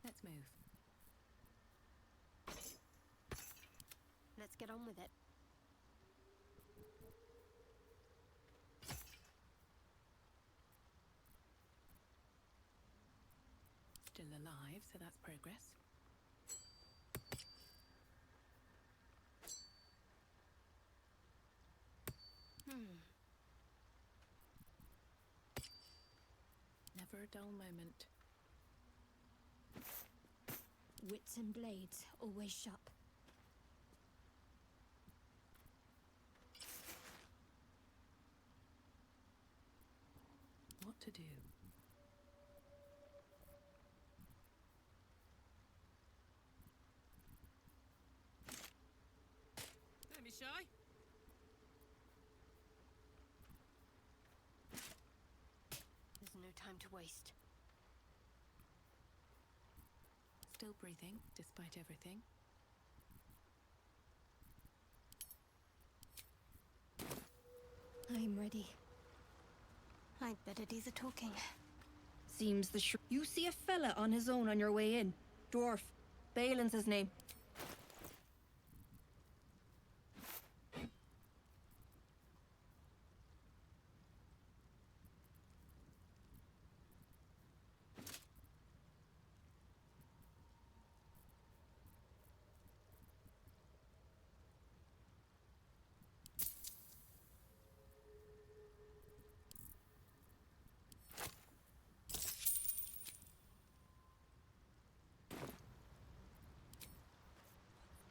Speaker 10: Let's move.
Speaker 7: Let's get on with it.
Speaker 10: Still alive, so that's progress. Never a dull moment.
Speaker 7: Wits and blades, always sharp.
Speaker 10: What to do?
Speaker 13: shy?
Speaker 7: There's no time to waste.
Speaker 10: Still breathing, despite everything.
Speaker 6: I'm ready.
Speaker 7: I'd better do the talking.
Speaker 18: Seems you see a fella on his own on your way in. Dwarf. Balin's his name.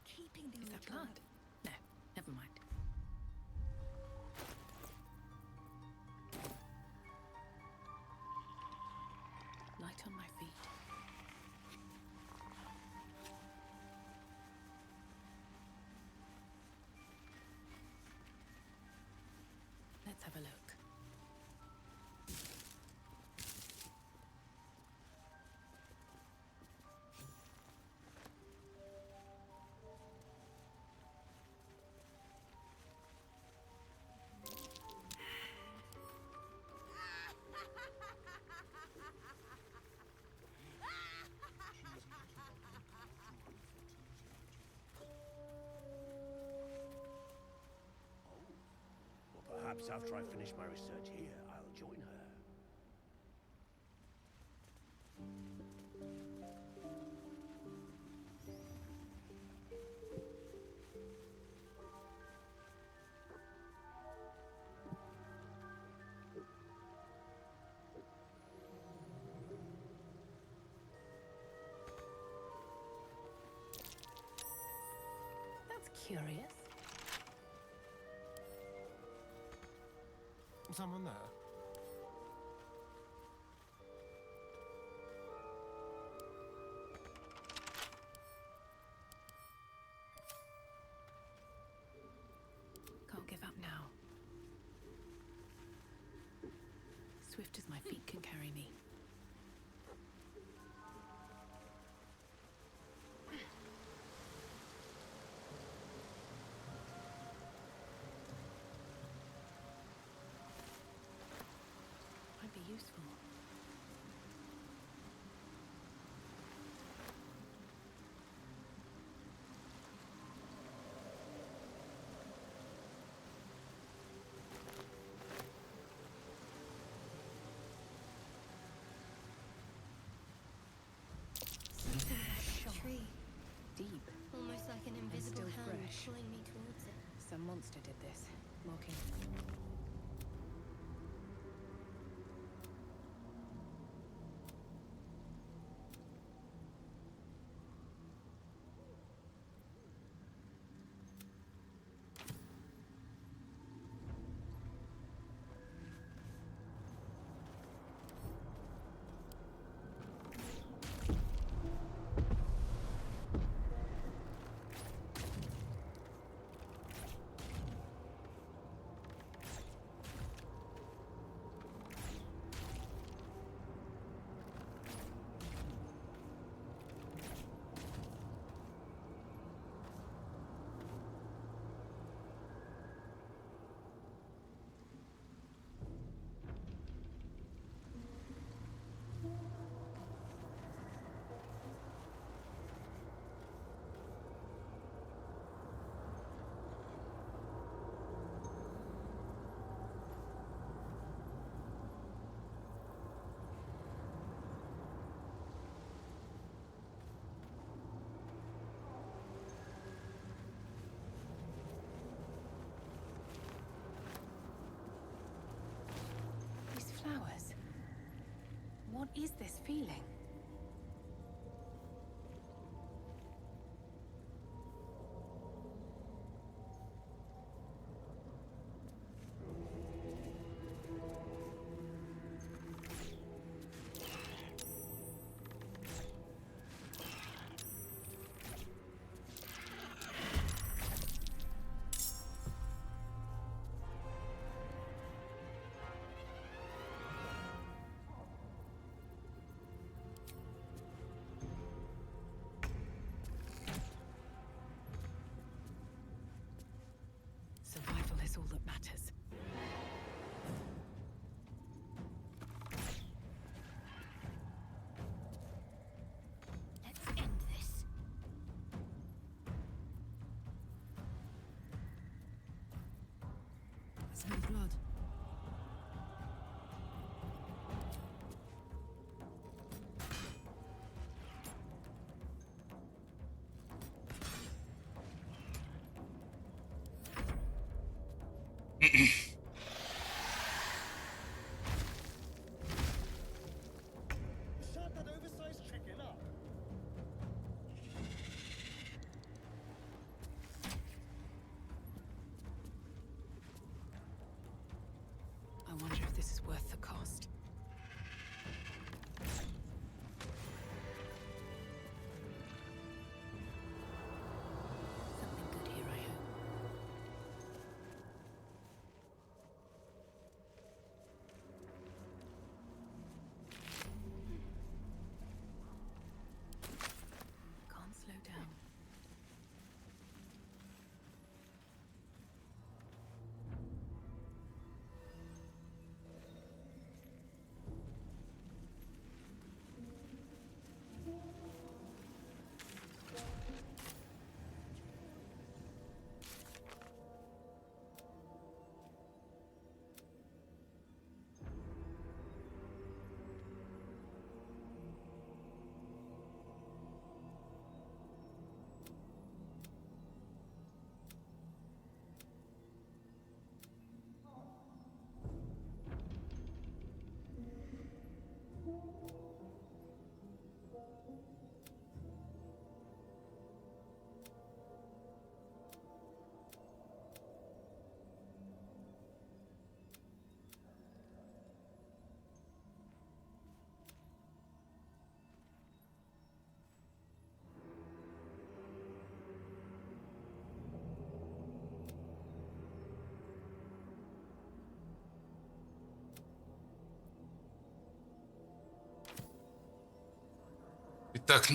Speaker 10: Keeping the old blood? No, never mind. Light on my feet. Let's have a look.
Speaker 17: Well, perhaps after I finish my research here, I'll join her.
Speaker 4: That's curious.
Speaker 2: Someone there?
Speaker 10: Can't give up now. Swift as my feet can carry me. Might be useful.
Speaker 7: Tree.
Speaker 10: Deep.
Speaker 7: Almost like an invisible
Speaker 10: still
Speaker 7: hand
Speaker 10: fresh.
Speaker 7: pulling me towards it.
Speaker 10: Some monster did this, mocking. These flowers. What is this feeling? Smell blood.
Speaker 2: Shut that oversized chicken up.
Speaker 10: I wonder if this is worth the cost. Something good here, I hope. Can't slow down.
Speaker 1: Итак,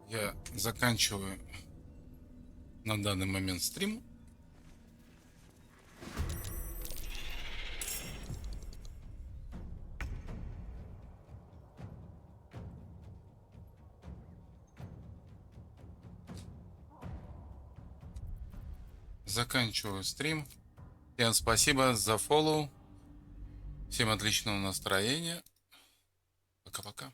Speaker 1: я заканчиваю на данный момент стрим. Заканчиваю стрим. Всем спасибо за фоллоу. Всем отличного настроения. Пока-пока.